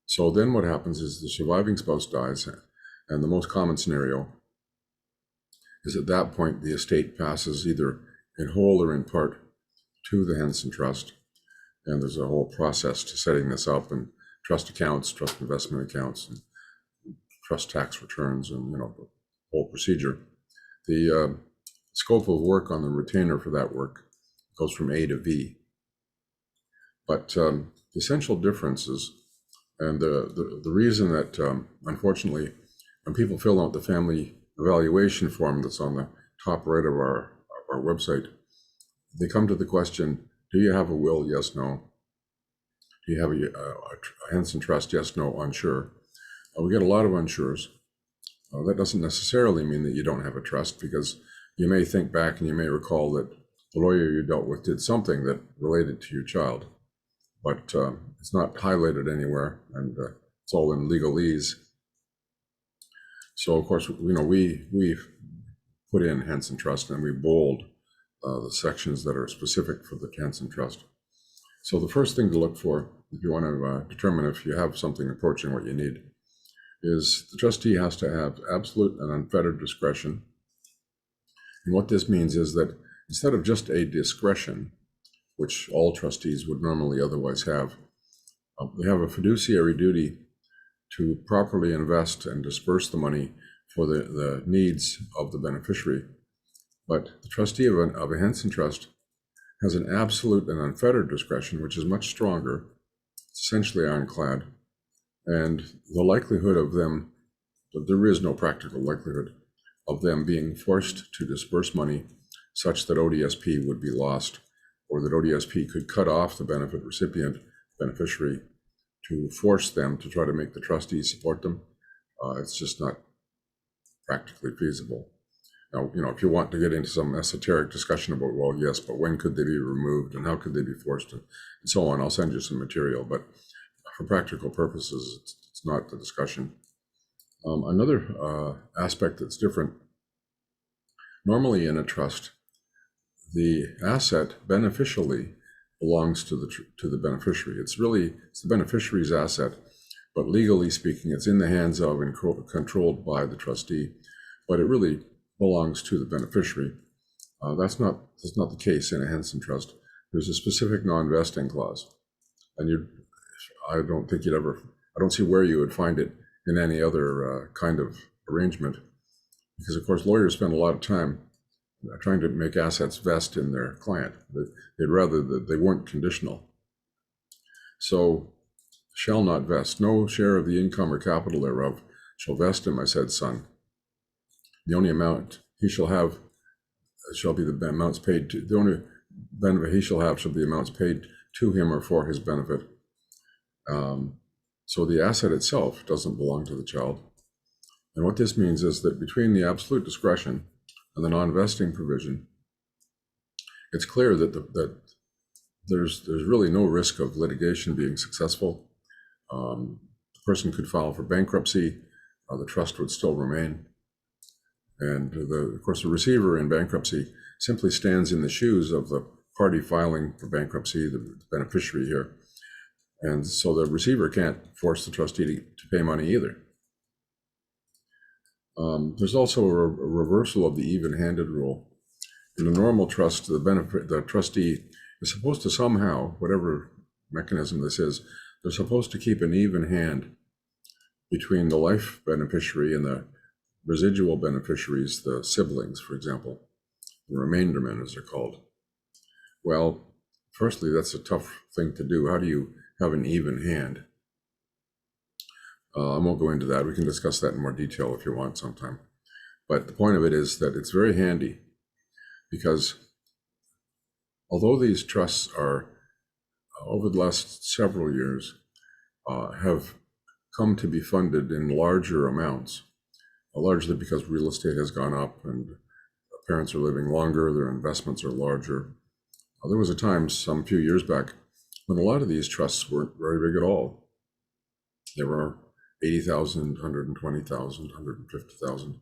Speaker 1: So then what happens is the surviving spouse dies, and the most common scenario is at that point the estate passes either in whole or in part to the Henson Trust. And there's a whole process to setting this up, and trust accounts, trust investment accounts, and trust tax returns, and the whole procedure. The scope of work on the retainer for that work goes from A to V. But the essential differences, and the reason that unfortunately, when people fill out the family evaluation form that's on the top right of our website, they come to the question, do you have a will? Yes, no. Do you have a Henson Trust? Yes, no, unsure. We get a lot of unsures. That doesn't necessarily mean that you don't have a trust, because you may think back and you may recall that the lawyer you dealt with did something that related to your child, but it's not highlighted anywhere, and it's all in legalese. So of course, we put in Henson Trust, and we bold the sections that are specific for the Henson Trust. So the first thing to look for, if you want to determine if you have something approaching what you need, is the trustee has to have absolute and unfettered discretion. And what this means is that instead of just a discretion, which all trustees would normally otherwise have, they have a fiduciary duty to properly invest and disperse the money for the needs of the beneficiary. But the trustee of a Henson Trust has an absolute and unfettered discretion, which is much stronger, essentially ironclad. And the likelihood of them, there is no practical likelihood of them being forced to disperse money such that ODSP would be lost, or that ODSP could cut off the benefit recipient beneficiary to force them to try to make the trustees support them. It's just not practically feasible. Now, if you want to get into some esoteric discussion about, well, yes, but when could they be removed and how could they be forced and so on, I'll send you some material. But for practical purposes, it's not the discussion. Another aspect that's different, normally in a trust, the asset beneficially belongs to the beneficiary. It's the beneficiary's asset, but legally speaking, it's in the hands of and controlled by the trustee, but it really belongs to the beneficiary. That's not the case in a Henson trust. There's a specific non-vesting clause, and I don't see where you would find it in any other kind of arrangement, because of course lawyers spend a lot of time trying to make assets vest in their client. They'd rather that they weren't conditional. So, shall not vest. No share of the income or capital thereof shall vest in my said son. The only amount he shall have shall be the amounts paid to, the only benefit he shall have shall be the amounts paid to him or for his benefit. So the asset itself doesn't belong to the child. And what this means is that between the absolute discretion and the non-vesting provision, it's clear that there's really no risk of litigation being successful. The person could file for bankruptcy, the trust would still remain. And of course, the receiver in bankruptcy simply stands in the shoes of the party filing for bankruptcy, the beneficiary here. And so the receiver can't force the trustee to pay money either. There's also a reversal of the even-handed rule. In a normal trust, the trustee is supposed to somehow, whatever mechanism this is, they're supposed to keep an even hand between the life beneficiary and the residual beneficiaries, the siblings, for example, the remaindermen, as they're called. Well, firstly, that's a tough thing to do. How do you have an even hand? I won't go into that. We can discuss that in more detail if you want sometime. But the point of it is that it's very handy, because although these trusts are, over the last several years, have come to be funded in larger amounts, largely because real estate has gone up and parents are living longer, their investments are larger. There was a time some few years back when a lot of these trusts weren't very big at all. There were 80,000, 120,000, 150,000,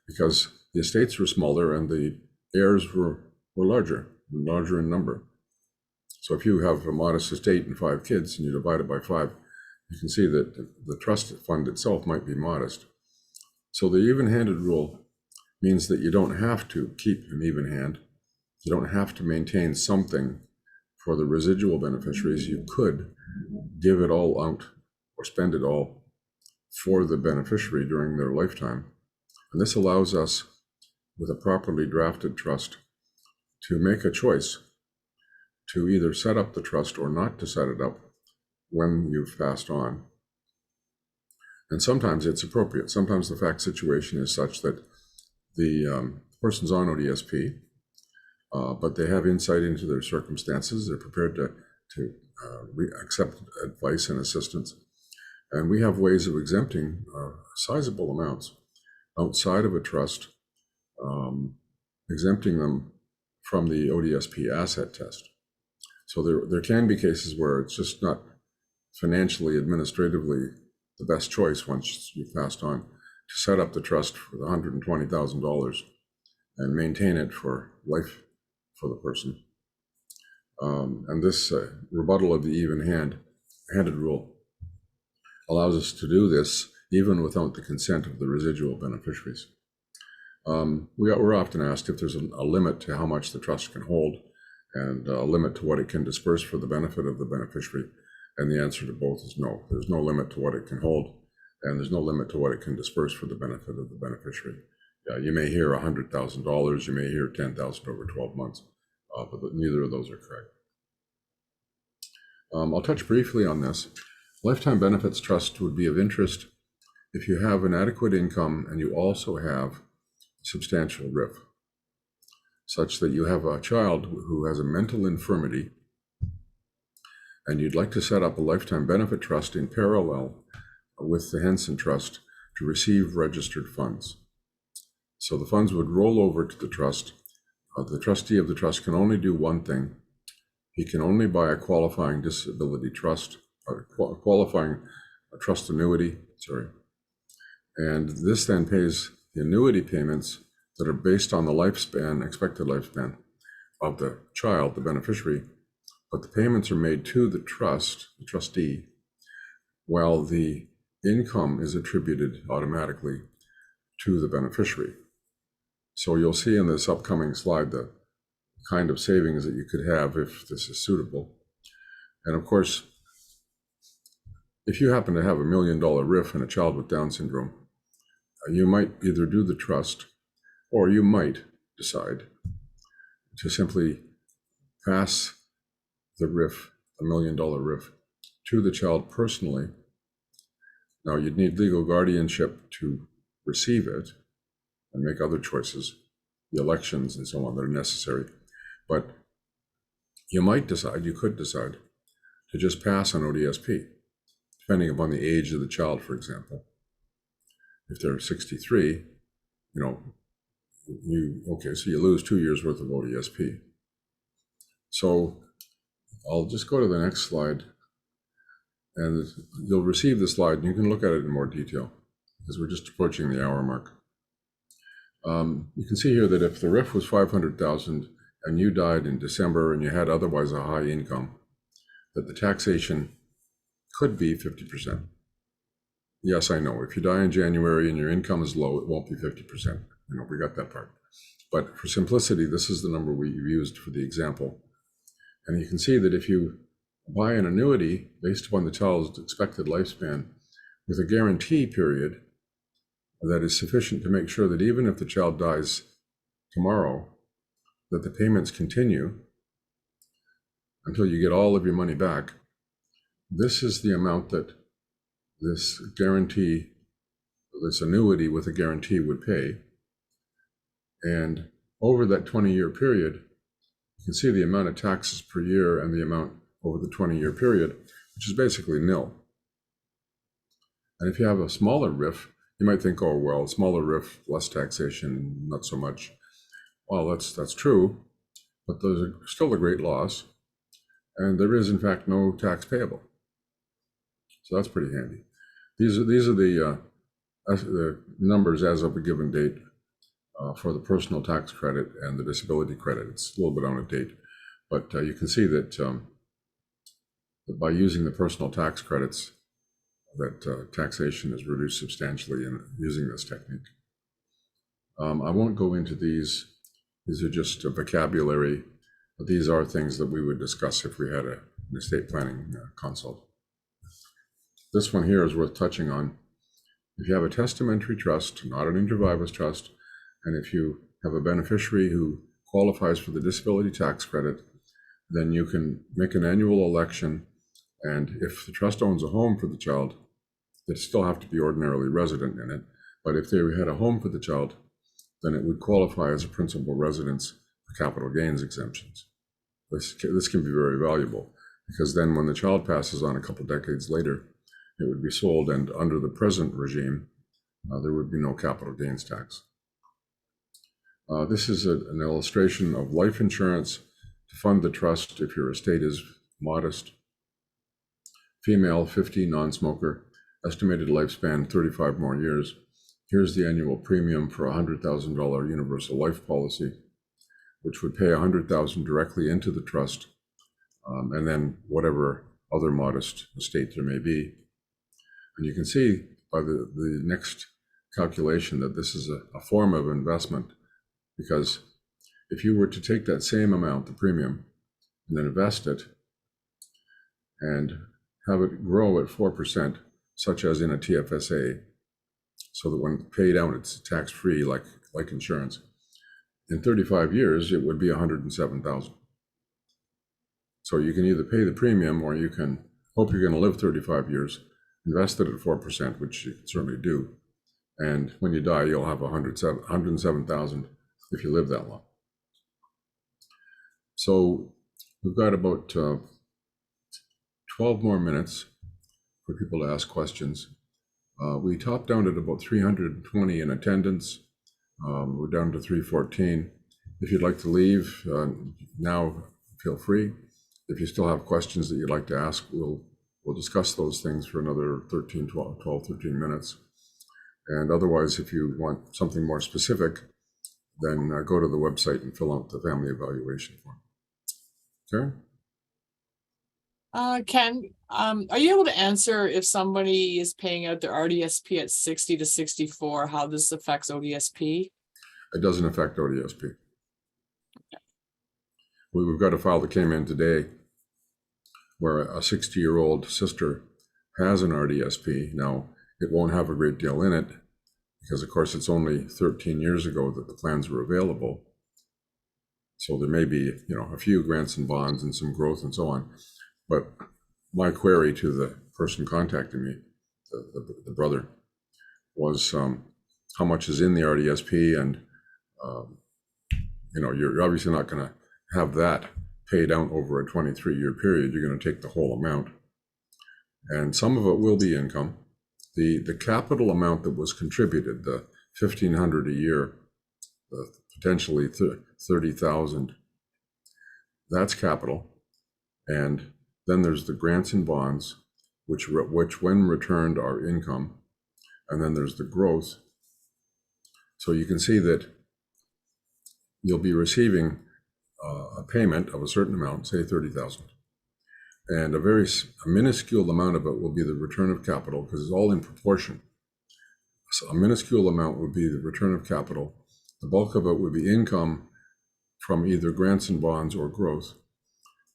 Speaker 1: because the estates were smaller and the heirs were larger in number. So if you have a modest estate and 5 kids and you divide it by 5, you can see that the trust fund itself might be modest. So the even-handed rule means that you don't have to keep an even hand. You don't have to maintain something for the residual beneficiaries. You could give it all out or spend it all for the beneficiary during their lifetime. And this allows us, with a properly drafted trust, to make a choice to either set up the trust or not to set it up when you've passed on. And sometimes it's appropriate. Sometimes the fact situation is such that the person's on ODSP, but they have insight into their circumstances. They're prepared to accept advice and assistance. And we have ways of exempting sizable amounts outside of a trust, exempting them from the ODSP asset test. So there can be cases where it's just not financially, administratively the best choice once you've passed on to set up the trust for the $120,000 and maintain it for life for the person. And this rebuttal of the even-handed rule allows us to do this even without the consent of the residual beneficiaries. We're often asked if there's a limit to how much the trust can hold and a limit to what it can disperse for the benefit of the beneficiary. And the answer to both is no. There's no limit to what it can hold, and there's no limit to what it can disperse for the benefit of the beneficiary. You may hear $100,000, you may hear $10,000 over 12 months, but neither of those are correct. I'll touch briefly on this. Lifetime Benefits Trust would be of interest if you have an adequate income and you also have substantial RRIF, such that you have a child who has a mental infirmity and you'd like to set up a lifetime benefit trust in parallel with the Henson Trust to receive registered funds. So the funds would roll over to the trust. The trustee of the trust can only do one thing. He can only buy a qualifying disability trust, or qualifying trust annuity, and this then pays the annuity payments that are based on the lifespan, expected lifespan of the child, the beneficiary, but the payments are made to the trust, the trustee, while the income is attributed automatically to the beneficiary. So you'll see in this upcoming slide the kind of savings that you could have if this is suitable. And of course, if you happen to have $1 million RRIF and a child with Down syndrome, you might either do the trust, or you might decide to simply pass the RRIF, $1 million RRIF, to the child personally. Now, you'd need legal guardianship to receive it and make other choices, the elections and so on that are necessary. But you might decide, you could decide, to just pass on ODSP, depending upon the age of the child, for example. If they're 63, so you lose 2 years worth of ODSP. So I'll just go to the next slide, and you'll receive the slide, and you can look at it in more detail, because we're just approaching the hour mark. You can see here that if the RRIF was $500,000 and you died in December and you had otherwise a high income, that the taxation could be 50%. Yes, I know. If you die in January and your income is low, it won't be 50%. We got that part. But for simplicity, this is the number we used for the example. And you can see that if you buy an annuity based upon the child's expected lifespan with a guarantee period that is sufficient to make sure that even if the child dies tomorrow, that the payments continue until you get all of your money back, this is the amount that this guarantee, this annuity with a guarantee would pay. And over that 20-year period, you can see the amount of taxes per year and the amount over the 20-year period, which is basically nil. And if you have a smaller RRIF, you might think, oh, well, smaller RRIF, less taxation, not so much. Well, that's true, but there's still a great loss. And there is, in fact, no tax payable. So that's pretty handy. These are the numbers as of a given date for the personal tax credit and the disability credit. It's a little bit out of date, but you can see that by using the personal tax credits, that taxation is reduced substantially in using this technique. I won't go into these. These are just a vocabulary, but these are things that we would discuss if we had an estate planning consult. This one here is worth touching on. If you have a testamentary trust, not an inter vivos trust, and if you have a beneficiary who qualifies for the disability tax credit, then you can make an annual election. And if the trust owns a home for the child, they still have to be ordinarily resident in it. But if they had a home for the child, then it would qualify as a principal residence for capital gains exemptions. This can be very valuable, because then when the child passes on a couple decades later, it would be sold, and under the present regime, there would be no capital gains tax. This is an illustration of life insurance to fund the trust if your estate is modest. Female, 50, non-smoker, estimated lifespan 35 more years. Here's the annual premium for a $100,000 universal life policy, which would pay $100,000 directly into the trust, and then whatever other modest estate there may be. And you can see by the next calculation that this is a form of investment, because if you were to take that same amount, the premium, and then invest it and have it grow at 4%, such as in a TFSA, so that when paid out, it's tax-free like insurance. In 35 years, it would be $107,000. So you can either pay the premium or you can hope you're going to live 35 years, invest it at 4%, which you can certainly do. And when you die, you'll have 107,000 if you live that long. So we've got about 12 more minutes for people to ask questions. We topped out at about 320 in attendance. We're down to 314. If you'd like to leave now, feel free. If you still have questions that you'd like to ask, we'll discuss those things for another 13 minutes. And otherwise, if you want something more specific, then go to the website and fill out the family evaluation form. Karen?
Speaker 3: Ken, are you able to answer if somebody is paying out their RDSP at 60 to 64, how this affects ODSP?
Speaker 1: It doesn't affect ODSP. We've got a file that came in today where a 60-year-old sister has an RDSP. Now, it won't have a great deal in it because, of course, it's only 13 years ago that the plans were available. So there may be, a few grants and bonds and some growth and so on. But my query to the person contacting me, the brother, was how much is in the RDSP, and you're obviously not going to have that paid out over a 23-year period. You're going to take the whole amount, and some of it will be income. The capital amount that was contributed, the $1,500 a year, potentially 30,000, that's capital, and then there's the grants and bonds, which when returned are income, and then there's the growth. So you can see that you'll be receiving a payment of a certain amount, say 30,000, and a minuscule amount of it will be the return of capital because it's all in proportion. So a minuscule amount would be the return of capital. The bulk of it would be income from either grants and bonds or growth.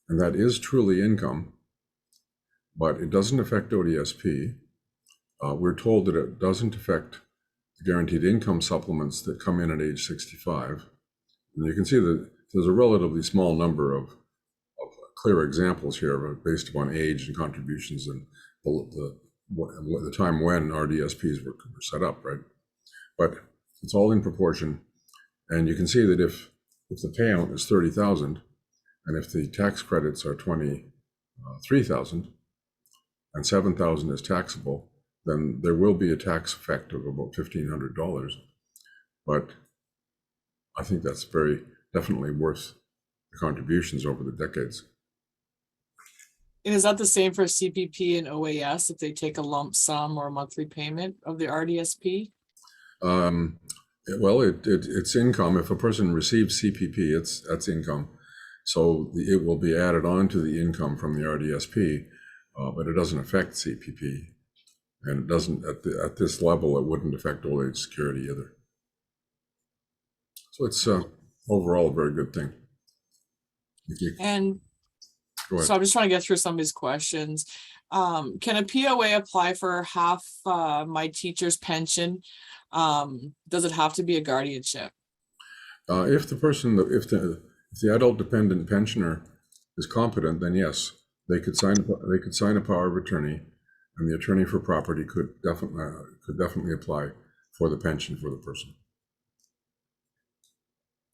Speaker 1: And that is truly income, but it doesn't affect ODSP. We're told that it doesn't affect the guaranteed income supplements that come in at age 65. And you can see that there's a relatively small number of clear examples here based upon age and contributions and the time when RDSPs were set up, right? But it's all in proportion. And you can see that if the payout is 30,000, and if the tax credits are 23,000 and 7,000 is taxable, then there will be a tax effect of about $1,500. But I think that's very definitely worth the contributions over the decades.
Speaker 3: And is that the same for CPP and OAS if they take a lump sum or a monthly payment of the RDSP?
Speaker 1: Well, it's income. If a person receives CPP, that's income. So it will be added on to the income from the RDSP, but it doesn't affect CPP. And it doesn't, at this level, it wouldn't affect old age security either. So it's overall a very good thing.
Speaker 3: And so I'm just trying to get through some of these questions. Can a POA apply for half my teacher's pension? Does it have to be a guardianship?
Speaker 1: If the adult dependent pensioner is competent, then yes, they could sign a power of attorney, and the attorney for property could definitely apply for the pension for the person.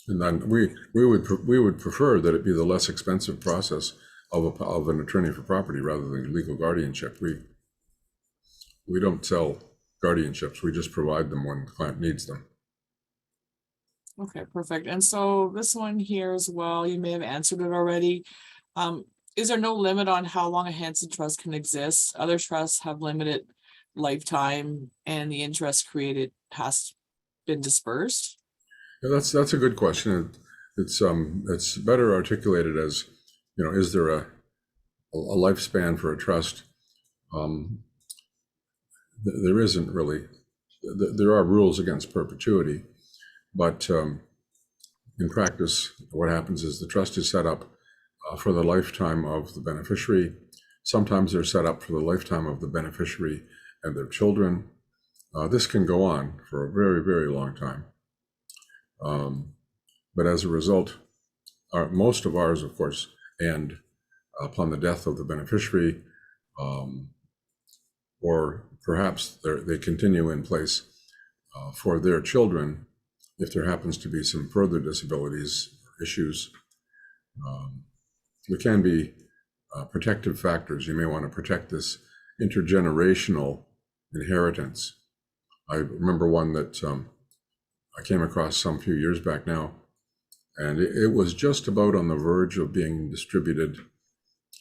Speaker 1: And then we would prefer that it be the less expensive process of an attorney for property rather than legal guardianship. We don't sell guardianships. We just provide them when the client needs them.
Speaker 3: Okay, perfect. And so this one here as well, you may have answered it already. Is there no limit on how long a Henson trust can exist? Other trusts have limited lifetime and the interest created has been dispersed.
Speaker 1: Yeah, that's a good question. It's better articulated as, is there a lifespan for a trust? There isn't really. There are rules against perpetuity, but in practice, what happens is the trust is set up for the lifetime of the beneficiary. Sometimes they're set up for the lifetime of the beneficiary and their children. This can go on for a very, very long time. But as a result, most of ours, of course, end upon the death of the beneficiary, or perhaps they continue in place for their children if there happens to be some further disabilities or issues. There can be protective factors. You may want to protect this intergenerational inheritance. I remember one that I came across some few years back now, and it was just about on the verge of being distributed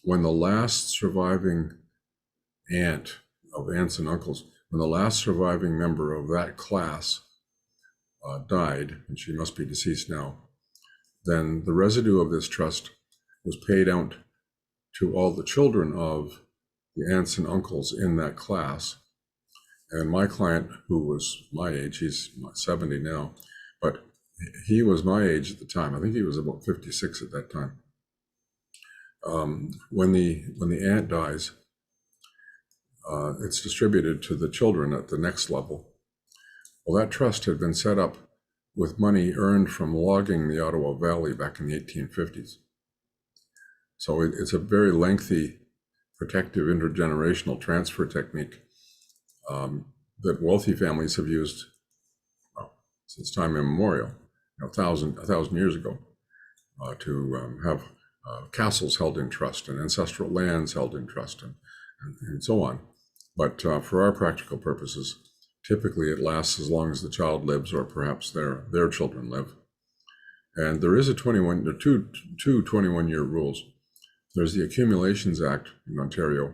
Speaker 1: when the last surviving aunt of aunts and uncles, when the last surviving member of that class died, and she must be deceased now, then the residue of this trust was paid out to all the children of the aunts and uncles in that class. And my client, who was my age, he's 70 now, but he was my age at the time. I think he was about 56 at that time. When the aunt dies, it's distributed to the children at the next level. Well, that trust had been set up with money earned from logging the Ottawa Valley back in the 1850s. So it's a very lengthy protective intergenerational transfer technique that wealthy families have used since time immemorial, a thousand years ago, to have castles held in trust and ancestral lands held in trust and so on. But for our practical purposes, typically it lasts as long as the child lives, or perhaps their children live. And there is a 2 21-year rules. There's the Accumulations Act in Ontario,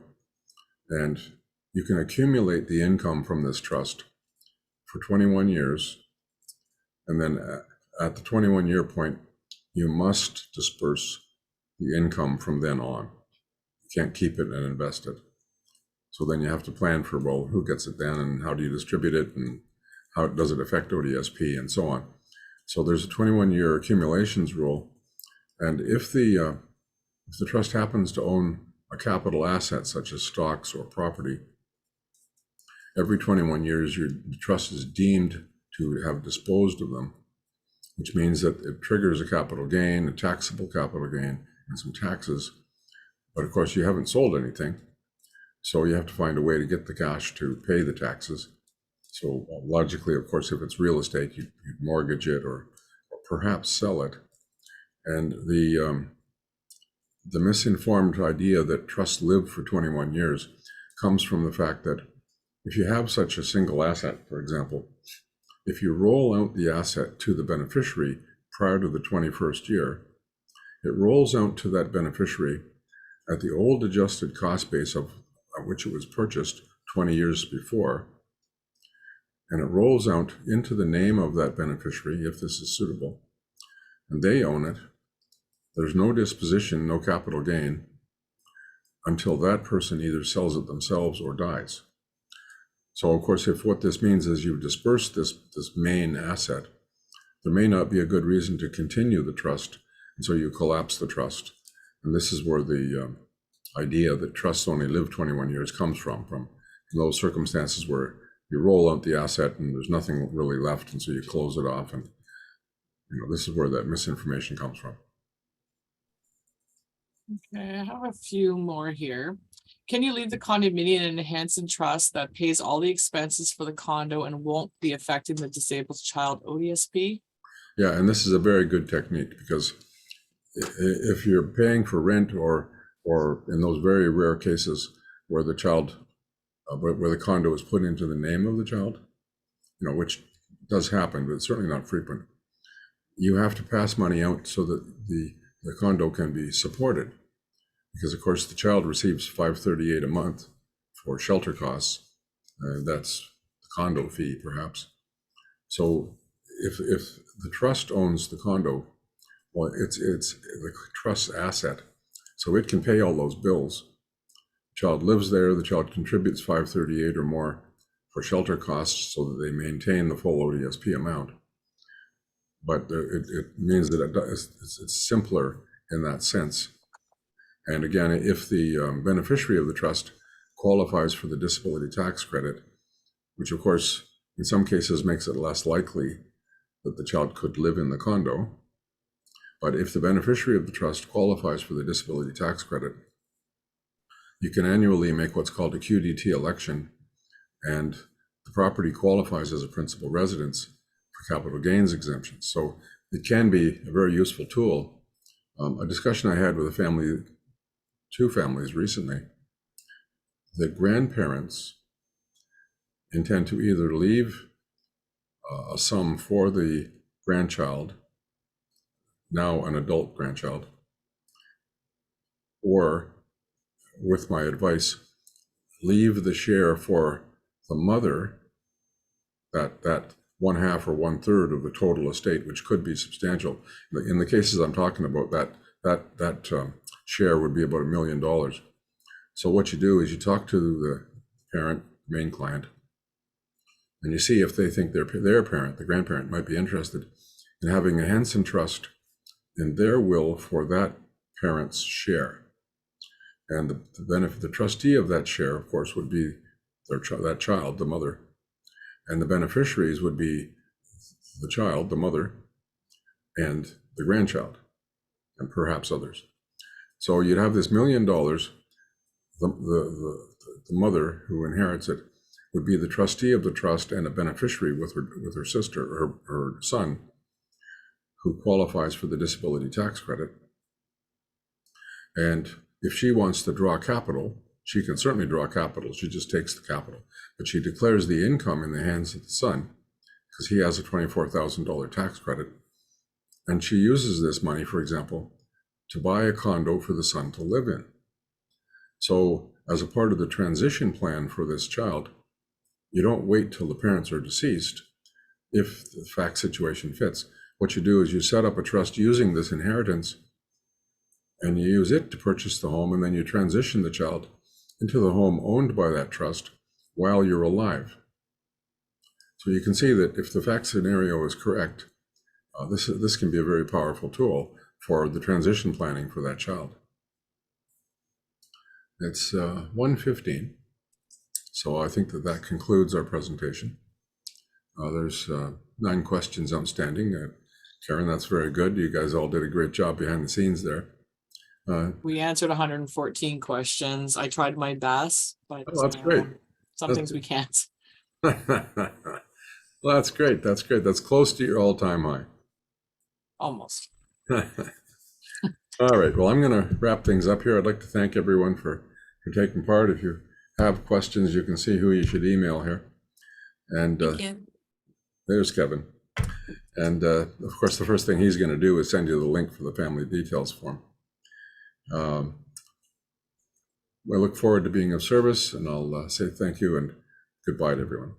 Speaker 1: and you can accumulate the income from this trust for 21 years, and then at the 21-year point, you must disperse the income from then on. You can't keep it and invest it. So then you have to plan for, well, who gets it then, and how do you distribute it, and how does it affect ODSP, and so on. So there's a 21-year accumulations rule, and if the trust happens to own a capital asset such as stocks or property, every 21 years your trust is deemed to have disposed of them, which means that it triggers a capital gain, a taxable capital gain, and some taxes. But of course you haven't sold anything, so you have to find a way to get the cash to pay the taxes. So logically, of course, if it's real estate, you'd mortgage it or perhaps sell it. And the misinformed idea that trusts live for 21 years comes from the fact that if you have such a single asset, for example, if you roll out the asset to the beneficiary prior to the 21st year, it rolls out to that beneficiary at the old adjusted cost base of which it was purchased 20 years before, and it rolls out into the name of that beneficiary if this is suitable, and they own it. There's no disposition, no capital gain, until that person either sells it themselves or dies. So of course, if what this means is you've dispersed this main asset, there may not be a good reason to continue the trust, and so you collapse the trust. And this is where the idea that trusts only live 21 years comes from those circumstances where you roll out the asset and there's nothing really left, and so you close it off. And this is where that misinformation comes from.
Speaker 3: Okay, I have a few more here. Can you leave the condominium in a Henson trust that pays all the expenses for the condo and won't be affecting the disabled child ODSP?
Speaker 1: Yeah, and this is a very good technique, because if you're paying for rent or in those very rare cases where the child, where the condo is put into the name of the child, which does happen, but it's certainly not frequent, you have to pass money out so that the condo can be supported, because of course the child receives $538 a month for shelter costs. That's the condo fee, perhaps. So if the trust owns the condo, well, it's the trust's asset, so it can pay all those bills. The child lives there. The child contributes $538 or more for shelter costs so that they maintain the full ODSP amount. But it means that it's simpler in that sense. And again, if the beneficiary of the trust qualifies for the disability tax credit, which of course in some cases makes it less likely that the child could live in the condo, but if the beneficiary of the trust qualifies for the disability tax credit, you can annually make what's called a QDT election, and the property qualifies as a principal residence for capital gains exemption. So it can be a very useful tool. A discussion I had with a family, two families recently, the grandparents intend to either leave a sum for the grandchild, now an adult grandchild, or, with my advice, leave the share for the mother, that 1/2 or 1/3 of the total estate, which could be substantial. In the cases I'm talking about, that share would be about $1 million. So what you do is you talk to the parent, main client, and you see if they think their parent, the grandparent, might be interested in having a Henson trust in their will for that parent's share. And the trustee of that share, of course, would be that child, the mother. And the beneficiaries would be the child, the mother, and the grandchild, and perhaps others. So you'd have this $1 million. The mother who inherits it would be the trustee of the trust and a beneficiary with her sister or her son, who qualifies for the disability tax credit. And if she wants to draw capital, she can certainly draw capital. She just takes the capital, but she declares the income in the hands of the son, because he has a $24,000 tax credit. And she uses this money, for example, to buy a condo for the son to live in. So as a part of the transition plan for this child, you don't wait till the parents are deceased if the fact situation fits. What you do is you set up a trust using this inheritance, and you use it to purchase the home, and then you transition the child into the home owned by that trust while you're alive. So you can see that if the fact scenario is correct, this can be a very powerful tool for the transition planning for that child. It's 1:15, so I think that concludes our presentation. There's 9 questions outstanding. Karen, that's very good. You guys all did a great job behind the scenes there.
Speaker 3: We answered 114 questions. I tried my best, but
Speaker 1: that's great.
Speaker 3: Some things we can't.
Speaker 1: Well, that's great. That's great. That's close to your all-time high.
Speaker 3: Almost.
Speaker 1: All right. Well, I'm going to wrap things up here. I'd like to thank everyone for taking part. If you have questions, you can see who you should email here. And there's Kevin. And of course, the first thing he's going to do is send you the link for the family details form. I look forward to being of service, and I'll say thank you and goodbye to everyone.